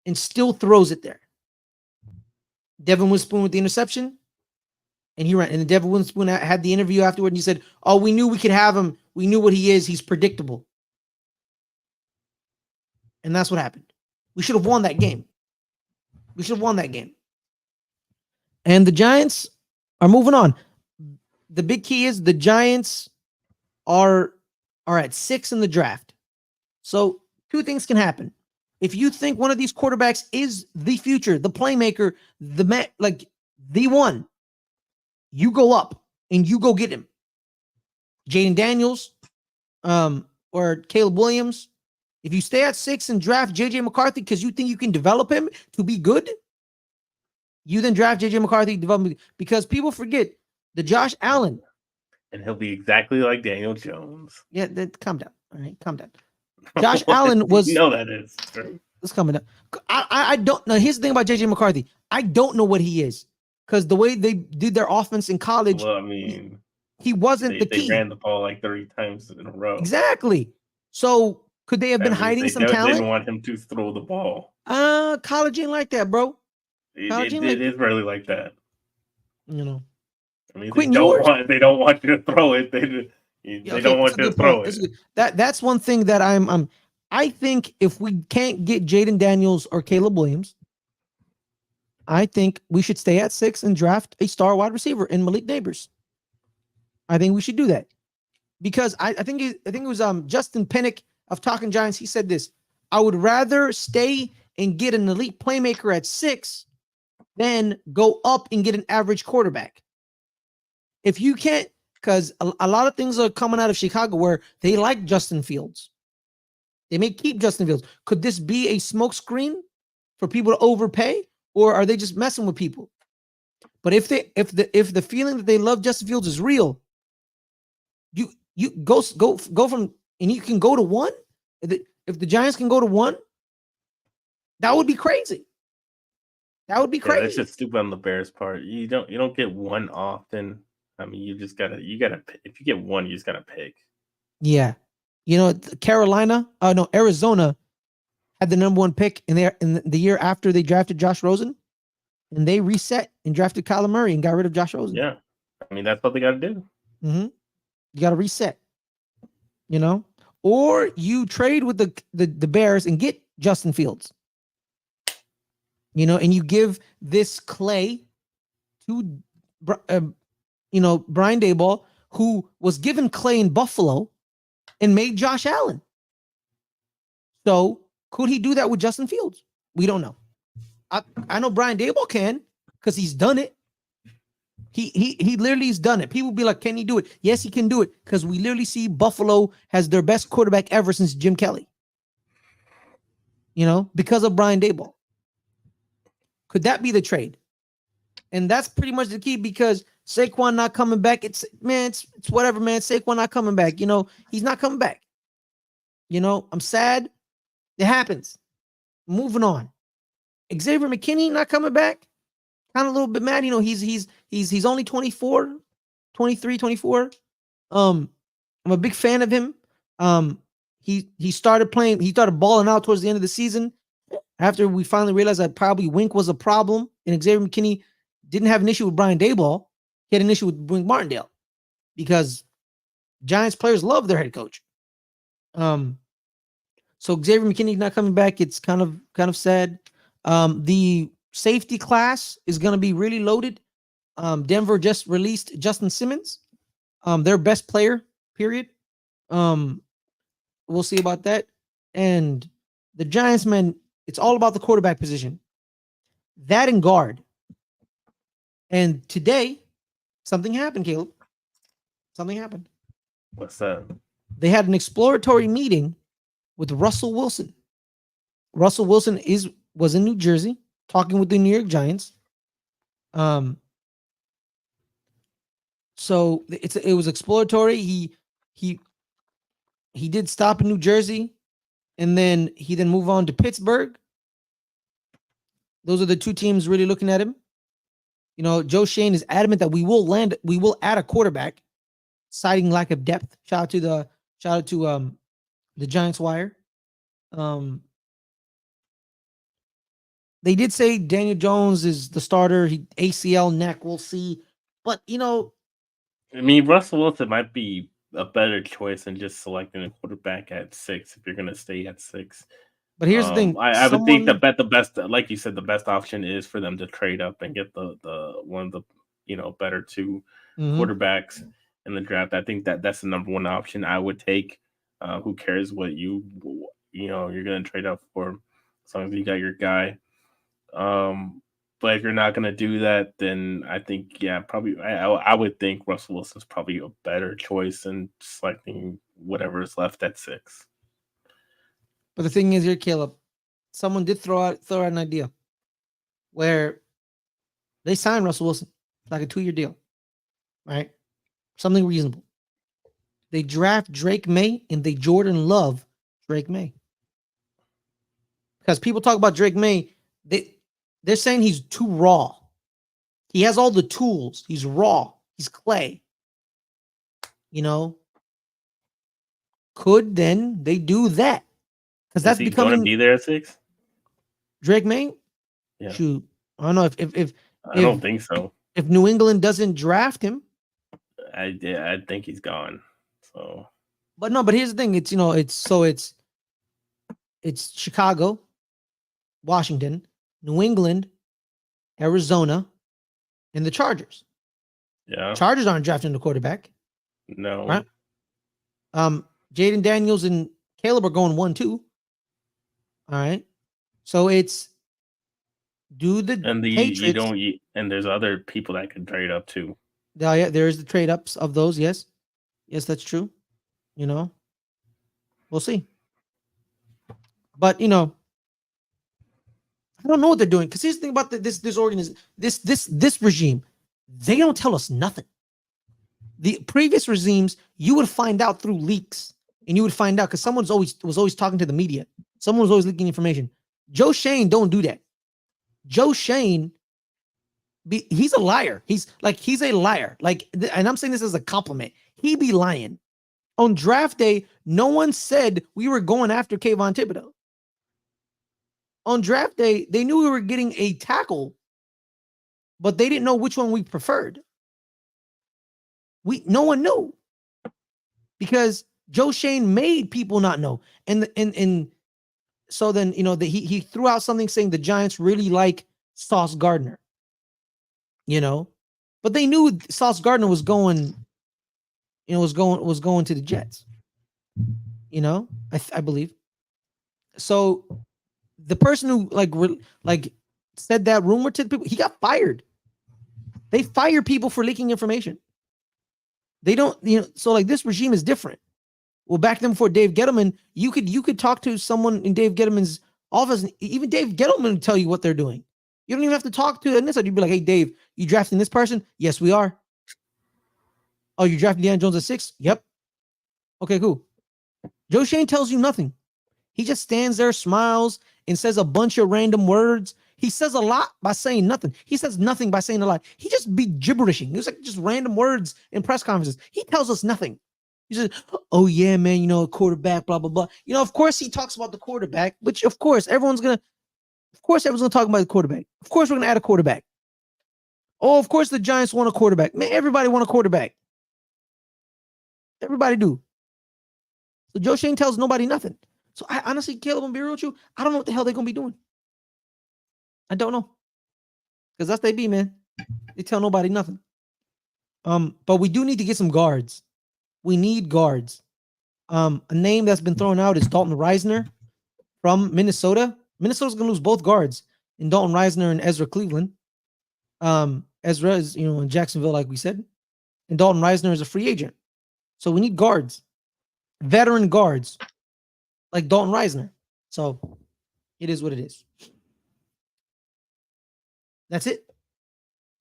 S1: and still throws it there. Devin Witherspoon with the interception, and he ran. And Devin Witherspoon had the interview afterward, and he said, "Oh, we knew we could have him. We knew what he is. He's predictable." And that's what happened. We should have won that game. We should have won that game. And the Giants are moving on. The big key is the Giants are at 6 in the draft. So two things can happen. If you think one of these quarterbacks is the future, the playmaker, the man, like the one, you go up and you go get him. Jaden Daniels, or Caleb Williams. If you stay at 6 and draft JJ McCarthy because you think you can develop him to be good, you then draft JJ McCarthy, development, because people forget the Josh Allen.
S2: And he'll be exactly like Daniel Jones.
S1: Yeah, calm down. All right, calm down. Josh Allen was.
S2: No, that is true.
S1: It's coming down. I don't know. Here's the thing about JJ McCarthy. I don't know what he is because the way they did their offense in college.
S2: Well, I mean,
S1: he wasn't the key.
S2: They ran the ball like 3 times in a row.
S1: Exactly. So could they have been hiding some talent?
S2: They didn't want him to throw the ball.
S1: College ain't like that, bro.
S2: It is really like that.
S1: You know.
S2: I mean, they don't want you to throw it. They don't want you to throw it.
S1: That's one thing that I think if we can't get Jaden Daniels or Caleb Williams, I think we should stay at 6 and draft a star wide receiver in Malik Neighbors. I think we should do that because I think it was Justin Pennick of Talking Giants. He said this: I would rather stay and get an elite playmaker at 6 than go up and get an average quarterback. If you can't, because a lot of things are coming out of Chicago where they like Justin Fields. They may keep Justin Fields. Could this be a smokescreen for people to overpay, or are they just messing with people? But if the feeling that they love Justin Fields is real, you go from, and you can go to 1. If the Giants can go to 1, that would be crazy. That would be crazy.
S2: That's just stupid on the Bears' part. You don't get 1 often. I mean, you gotta if you get 1, you just gotta pick.
S1: Yeah. You know, Arizona had the number 1 pick in the year after they drafted Josh Rosen, and they reset and drafted Kyler Murray and got rid of Josh Rosen.
S2: Yeah. I mean, that's what they gotta do.
S1: Mm-hmm. You gotta reset. You know? Or you trade with the Bears and get Justin Fields. You know, and you give this clay to Brian Daboll, who was given clay in Buffalo and made Josh Allen. So could he do that with Justin Fields? We don't know. I know Brian Daboll can because he's done it. He literally has done it. People be like, can he do it? Yes, he can do it because we literally see Buffalo has their best quarterback ever since Jim Kelly. You know, because of Brian Daboll. Could that be the trade? And that's pretty much the key because Saquon not coming back. It's whatever, man. Saquon not coming back. You know, he's not coming back. You know, I'm sad. It happens. Moving on. Xavier McKinney not coming back. Kind of a little bit mad. You know, he's only 24, 23, 24. I'm a big fan of him. He started balling out towards the end of the season. After we finally realized that probably Wink was a problem, and Xavier McKinney didn't have an issue with Brian Daboll. He had an issue with Wink Martindale because Giants players love their head coach. So Xavier McKinney not coming back. It's kind of sad. The safety class is going to be really loaded. Denver just released Justin Simmons, their best player, period. We'll see about that. And the Giants, man, it's all about the quarterback position. That and guard. And today, something happened, Caleb. Something happened.
S2: What's that?
S1: They had an exploratory meeting with Russell Wilson. Russell Wilson was in New Jersey talking with the New York Giants. So it was exploratory. He he did stop in New Jersey, and then he moved on to Pittsburgh. Those are the two teams really looking at him. You know, Joe Shane is adamant that we will add a quarterback, citing lack of depth. Shout out to the Giants wire. They did say Daniel Jones is the starter. He ACL neck. We'll see. But you know,
S2: I mean, Russell Wilson might be a better choice than just selecting a quarterback at 6 if you're going to stay at 6.
S1: but here's the thing.
S2: I would think the best, like you said, the best option is for them to trade up and get the one of the better 2 quarterbacks in the draft. I think that's the number one option I would take. Who cares what you're going to trade up for, as long as you got your guy. But if you're not going to do that, then I think, probably I would think Russell Wilson's probably a better choice than selecting whatever is left at 6.
S1: But the thing is here, Caleb, someone did throw out an idea where they signed Russell Wilson like a 2-year deal, right? Something reasonable. They draft Drake May and they Jordan Love Drake May. Because people talk about Drake May, they're saying he's too raw. He has all the tools. He's raw. He's clay. You know, could then they do that? Because that's becoming
S2: going to be there at 6.
S1: Drake May.
S2: Yeah.
S1: Shoot, I don't know if
S2: I don't think so.
S1: If New England doesn't draft him,
S2: I think he's gone. So,
S1: but here's the thing. It's Chicago, Washington, New England, Arizona, and the Chargers.
S2: Yeah.
S1: Chargers aren't drafting the quarterback.
S2: No.
S1: Right? Jaden Daniels and Caleb are going 1-2. All right. So it's Patriots,
S2: and there's other people that can trade up too.
S1: Yeah, there's the trade ups of those. Yes, that's true. You know, we'll see. But I don't know what they're doing, because here's the thing about this organization, this regime, they don't tell us nothing. The previous regimes, you would find out through leaks, and you would find out because someone was always talking to the media. Someone was always leaking information. Joe Shane don't do that. Joe Shane, he's a liar. He's a liar. And I'm saying this as a compliment. He be lying. On draft day, no one said we were going after Kayvon Thibodeau. On draft day, they knew we were getting a tackle, but they didn't know which one we preferred. No one knew, because Joe Shane made people not know. And so then, he threw out something saying the Giants really like Sauce Gardner, but they knew Sauce Gardner was going, was going to the Jets, I believe. So the person who said that rumor to the people, he got fired. They fire people for leaking information. They don't, so this regime is different. Well, back then before Dave Gettleman, you could talk to someone in Dave Gettleman's office, and even Dave Gettleman will tell you what they're doing. You don't even have to talk to this. You'd be like, hey, Dave, you drafting this person? Yes, we are. Oh, you drafting Daniel Jones at 6? Yep. Okay, cool. Joe Shane tells you nothing. He just stands there, smiles, and says a bunch of random words. He says a lot by saying nothing. He says nothing by saying a lot. He just be gibberishing. It was just random words in press conferences. He tells us nothing. He says, oh, yeah, man, quarterback, blah, blah, blah. Of course he talks about the quarterback, which, of course, everyone's going to talk about the quarterback. Of course, we're going to add a quarterback. Oh, of course the Giants want a quarterback. Man, everybody want a quarterback. Everybody do. So Joe Shane tells nobody nothing. So I honestly, Caleb, I'm be real with you, I don't know what the hell they're going to be doing. I don't know. Because that's they be, man. They tell nobody nothing. But we do need to get some guards. We need guards. A name that's been thrown out is Dalton Reisner from Minnesota. Minnesota's going to lose both guards in Dalton Reisner and Ezra Cleveland. Ezra is, in Jacksonville, like we said. And Dalton Reisner is a free agent. So we need guards. Veteran guards. Like Dalton Reisner. So it is what it is. That's it.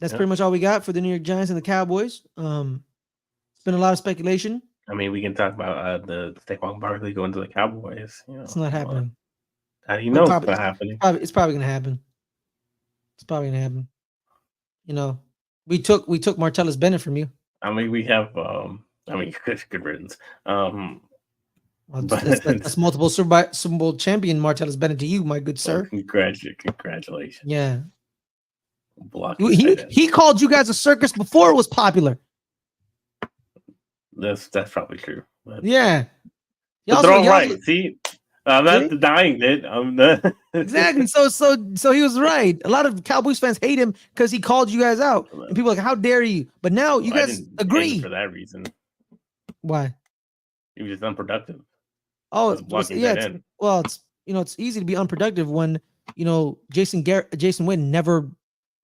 S1: That's pretty much all we got for the New York Giants and the Cowboys. been a lot of speculation.
S2: I mean, we can talk about the Saquon Barkley going to the Cowboys.
S1: It's not happening.
S2: How do you
S1: But
S2: know it's not happening?
S1: It's probably gonna happen. It's probably gonna happen. You know, we took Martellus Bennett from you.
S2: I mean, we have. I mean, good riddance.
S1: Well, that's multiple Super Bowl champion Martellus Bennett to you, my good sir.
S2: Congratulations.
S1: Yeah. He called you guys a circus before it was popular.
S2: That's probably true. But
S1: yeah.
S2: They're all right. See, I'm not denying it. I'm not
S1: exactly. So he was right. A lot of Cowboys fans hate him because he called you guys out, and people are like, "How dare you?" But now you guys agree
S2: for that reason.
S1: Why?
S2: He was just unproductive.
S1: Oh, it's it's easy to be unproductive when Jason Witten never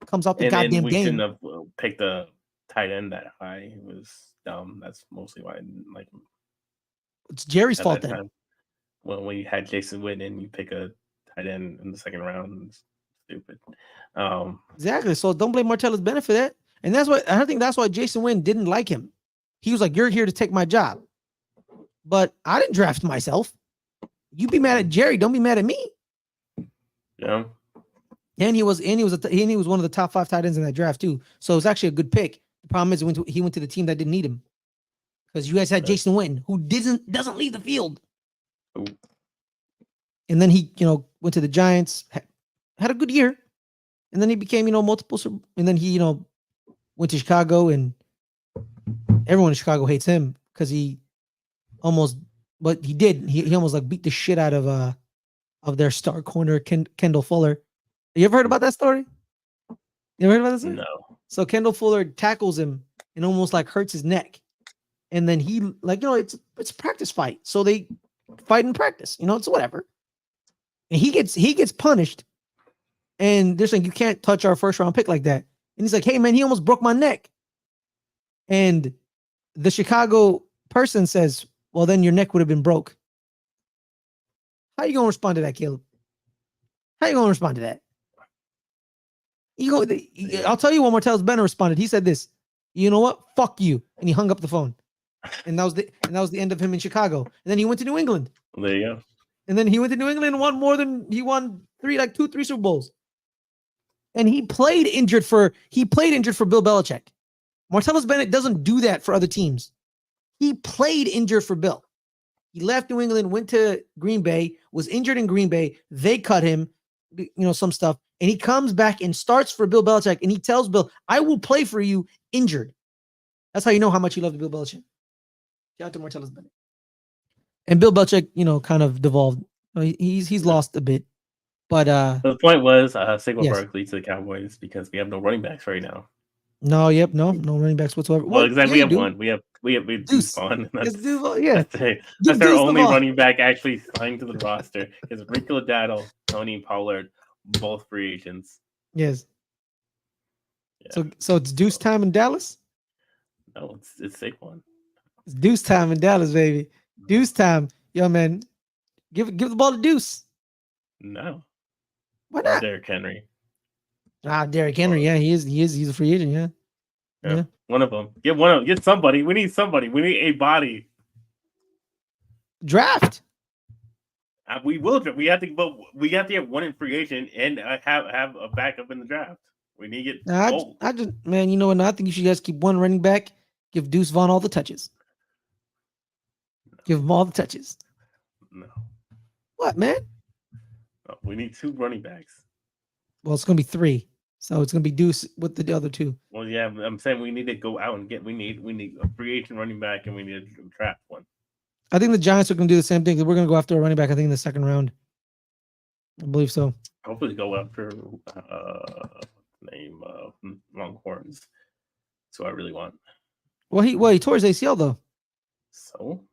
S1: comes out the goddamn
S2: we
S1: game.
S2: shouldn't have picked a tight end that high. It was dumb. That's mostly why I didn't like him.
S1: It's Jerry's fault then.
S2: Time. When you had Jason Witten and you pick a tight end in the second round, it's stupid.
S1: Exactly. So don't blame Martellus Bennett for that. And that's why I think that's why Jason Witten didn't like him. He was like, "You're here to take my job," but I didn't draft myself. You be mad at Jerry. Don't be mad at me.
S2: Yeah.
S1: And he was one of the top 5 tight ends in that draft too. So it was actually a good pick. The problem is he went to the team that didn't need him because you guys had Jason Witten, who doesn't leave the field.
S2: Ooh.
S1: And then he went to the Giants, had a good year, and then he became multiple. And then he went to Chicago, and everyone in Chicago hates him because he almost. But he did. He almost like beat the shit out of their star corner, Kendall Fuller. You ever heard about that story? You ever heard about this?
S2: No.
S1: So Kendall Fuller tackles him and almost like hurts his neck, and then he it's a practice fight, so they fight in practice. It's whatever. And he gets punished, and they're saying you can't touch our first round pick like that. And he's like, "Hey man, he almost broke my neck." And the Chicago person says, "Well, then your neck would have been broke." How you gonna respond to that, Caleb? How you gonna respond to that? I'll tell you what Martellus Bennett responded. He said this, "You know what? Fuck you." And he hung up the phone. And that was the end of him in Chicago. And then he went to New England.
S2: There you go.
S1: And then he went to New England and he won 3 Super Bowls. And he played injured for Bill Belichick. Martellus Bennett doesn't do that for other teams. He played injured for Bill. He left New England, went to Green Bay, was injured in Green Bay. They cut him, some stuff. And he comes back and starts for Bill Belichick. And he tells Bill, "I will play for you injured." That's how you know how much he loved Bill Belichick. Shout out to Martellus Bennett. And Bill Belichick, kind of devolved. He's lost a bit. But
S2: the point was Saquon Barkley to the Cowboys because we have no running backs right now.
S1: No running backs whatsoever.
S2: Well, exactly. We have one. We have Deuce Vaughn. That's our only running back actually signed to the roster. Is Rico Dowdle, Tony Pollard, both free agents.
S1: Yes. Yeah. So it's Deuce time in Dallas?
S2: No, it's Saquon.
S1: It's Deuce time in Dallas, baby. Deuce time. Yo, man. Give the ball to Deuce.
S2: No.
S1: Why not?
S2: Derrick Henry.
S1: Derrick Henry. Yeah, he's a free agent. Yeah.
S2: One of them. Get somebody. We need somebody. We need a body.
S1: Draft.
S2: We will. We have to get one in free agent and have a backup in the draft. We need to get.
S1: I just man, you know what? I think you should just keep one running back. Give Deuce Vaughn all the touches. Give him all the touches.
S2: No.
S1: What, man?
S2: No, we need 2 running backs.
S1: Well, it's gonna be 3. So it's gonna be Deuce with the other 2.
S2: Well, yeah, I'm saying we need to go out and get. We need a free agent running back, and we need to draft one.
S1: I think the Giants are gonna do the same thing. We're gonna go after a running back. I think in the second round. I believe so.
S2: Hopefully, go after Longhorns. So I really want.
S1: Well, he tore his ACL though.
S2: So,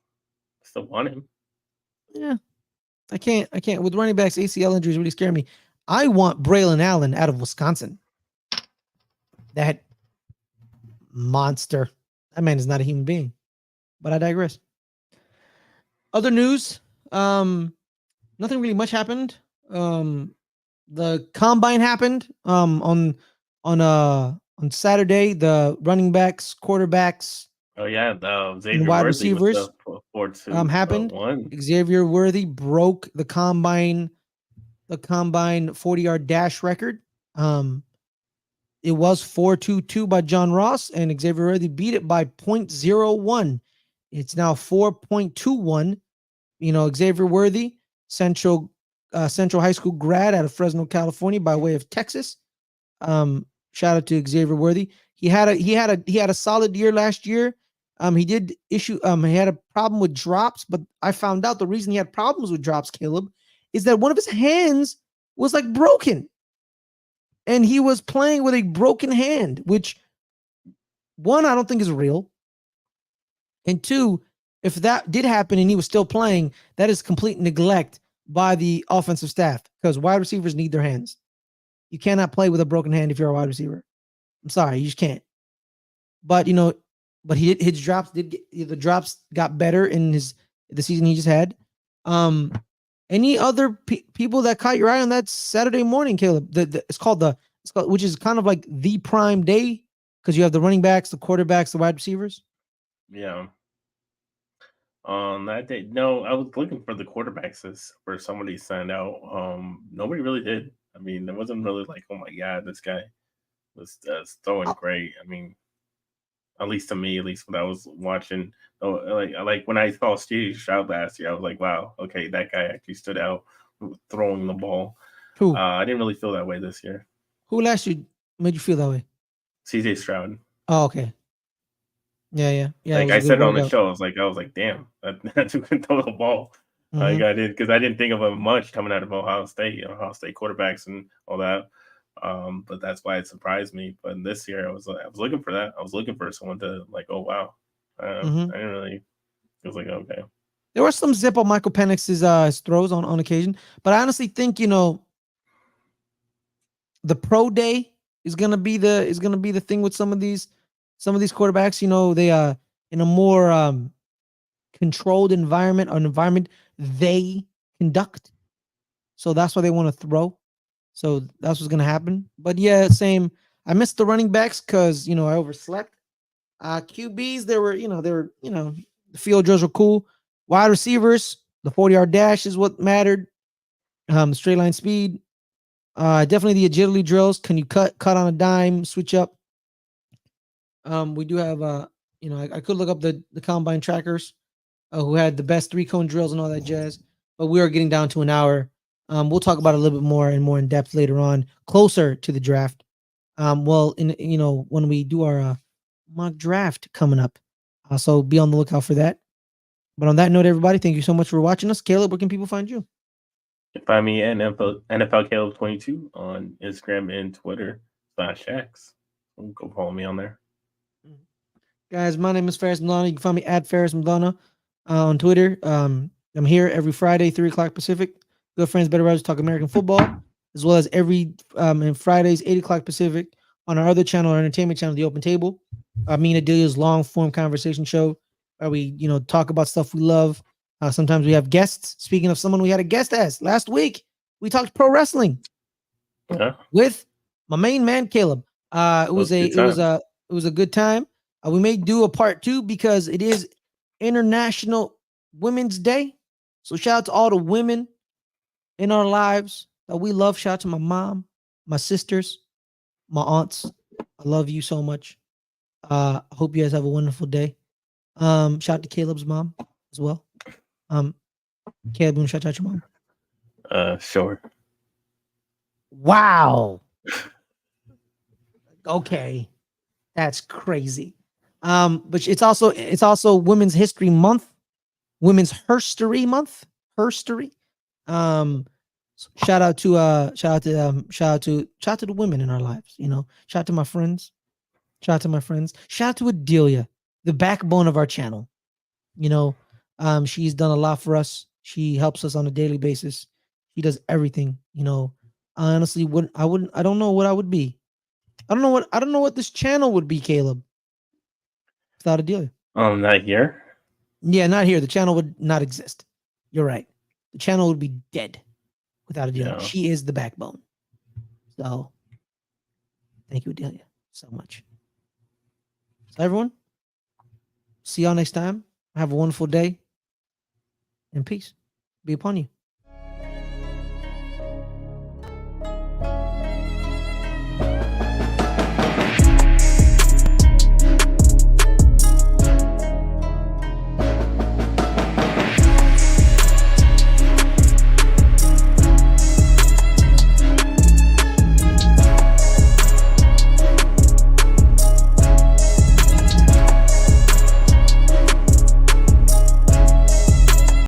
S2: I still want him.
S1: Yeah, I can't. With running backs, ACL injuries really scare me. I want Braylon Allen out of Wisconsin. That monster. That man is not a human being. But I digress. Other news. Nothing really much happened. The combine happened. On Saturday, the running backs, quarterbacks,
S2: Oh yeah,
S1: In
S2: Xavier
S1: wide
S2: Worthy was the
S1: receivers
S2: 4-2
S1: happened.
S2: one.
S1: Xavier Worthy broke the combine 40-yard dash record. It was 4.22 by John Ross, and Xavier Worthy beat it by 0.01. It's now 4.21. Xavier Worthy, Central High School grad out of Fresno, California, by way of Texas. Shout out to Xavier Worthy. He had a solid year last year. He had a problem with drops, but I found out the reason he had problems with drops, Caleb, is that one of his hands was like broken. And he was playing with a broken hand, which one, I don't think is real. And two, if that did happen and he was still playing, that is complete neglect by the offensive staff because wide receivers need their hands. You cannot play with a broken hand if you're a wide receiver. I'm sorry, you just can't. But his drops the drops got better in the season he just had. Any other people that caught your eye on that Saturday morning, Caleb? It's called which is kind of like the prime day because you have the running backs, the quarterbacks, the wide receivers.
S2: Yeah. On that day, no, I was looking for the quarterbacks for somebody to stand out. Nobody really did. I mean, there wasn't really like, oh my god, this guy was throwing great. I mean, at least to me, at least when I was watching, like when I saw Steve Stroud last year, I was like, wow, okay, that guy actually stood out throwing the ball.
S1: Who?
S2: I didn't really feel that way this year.
S1: Who last year made you feel that way?
S2: CJ Stroud.
S1: Oh, okay. Yeah. It
S2: Like
S1: was a
S2: I
S1: good
S2: said on the
S1: workout.
S2: show, I was like, damn, that dude can throw the ball. Like I did because I didn't think of him much coming out of Ohio State quarterbacks and all that. But that's why it surprised me. But this year, I was looking for that. I was looking for someone to like, oh wow. I didn't really. It was like okay.
S1: There were some zip on Michael Penix's throws on occasion, but I honestly think the pro day is gonna be the thing with some of these quarterbacks. They in a more controlled environment, an environment they conduct. So that's why they want to throw. So that's what's gonna happen. But yeah, same. I missed the running backs because I overslept. QBs, the field drills were cool. Wide receivers, the 40-yard dash is what mattered. Straight line speed. Definitely the agility drills. Can you cut on a dime, switch up? We do have I could look up the combine trackers who had the best 3-cone drills and all that jazz. But we are getting down to an hour. We'll talk about it a little bit more in depth later on, closer to the draft. When we do our mock draft coming up. So be on the lookout for that. But on that note, everybody, thank you so much for watching us. Caleb, where can people find you?
S2: You can find me at NFL Caleb 22 on Instagram and Twitter /X. Go follow me on there.
S1: Guys, my name is Ferris Muthana. You can find me at Ferris Muthana on Twitter. I'm here every Friday, 3 o'clock Pacific. Good friends, better brothers, talk American football, as well as every and Fridays, 8 o'clock Pacific on our other channel, our entertainment channel, The Open Table. Me and Adelia's long form conversation show where we, talk about stuff we love. Sometimes we have guests. Speaking of someone we had a guest as last week, we talked pro wrestling with my main man Caleb. It was a good time. We may do a part 2 because it is International Women's Day. So shout out to all the women in our lives that we love. Shout out to my mom, my sisters, my aunts. I love you so much. Hope you guys have a wonderful day. Shout out to Caleb's mom as well. Caleb, you want to shout out your mom?
S2: Sure.
S1: Wow. Okay. That's crazy. But it's also Women's History Month, Women's Herstory Month. Herstory. Shout out to the women in our lives. Shout out to my friends. Shout out to Adelia, the backbone of our channel. She's done a lot for us. She helps us on a daily basis. She does everything. I honestly I don't know what I would be. I don't know what this channel would be, Caleb, without Adelia.
S2: Not here.
S1: Yeah, not here. The channel would not exist. You're right. The channel would be dead without Adelia. Yeah. She is the backbone. So, thank you, Adelia, so much. So, everyone, See y'all next time. Have a wonderful day. And peace be upon you.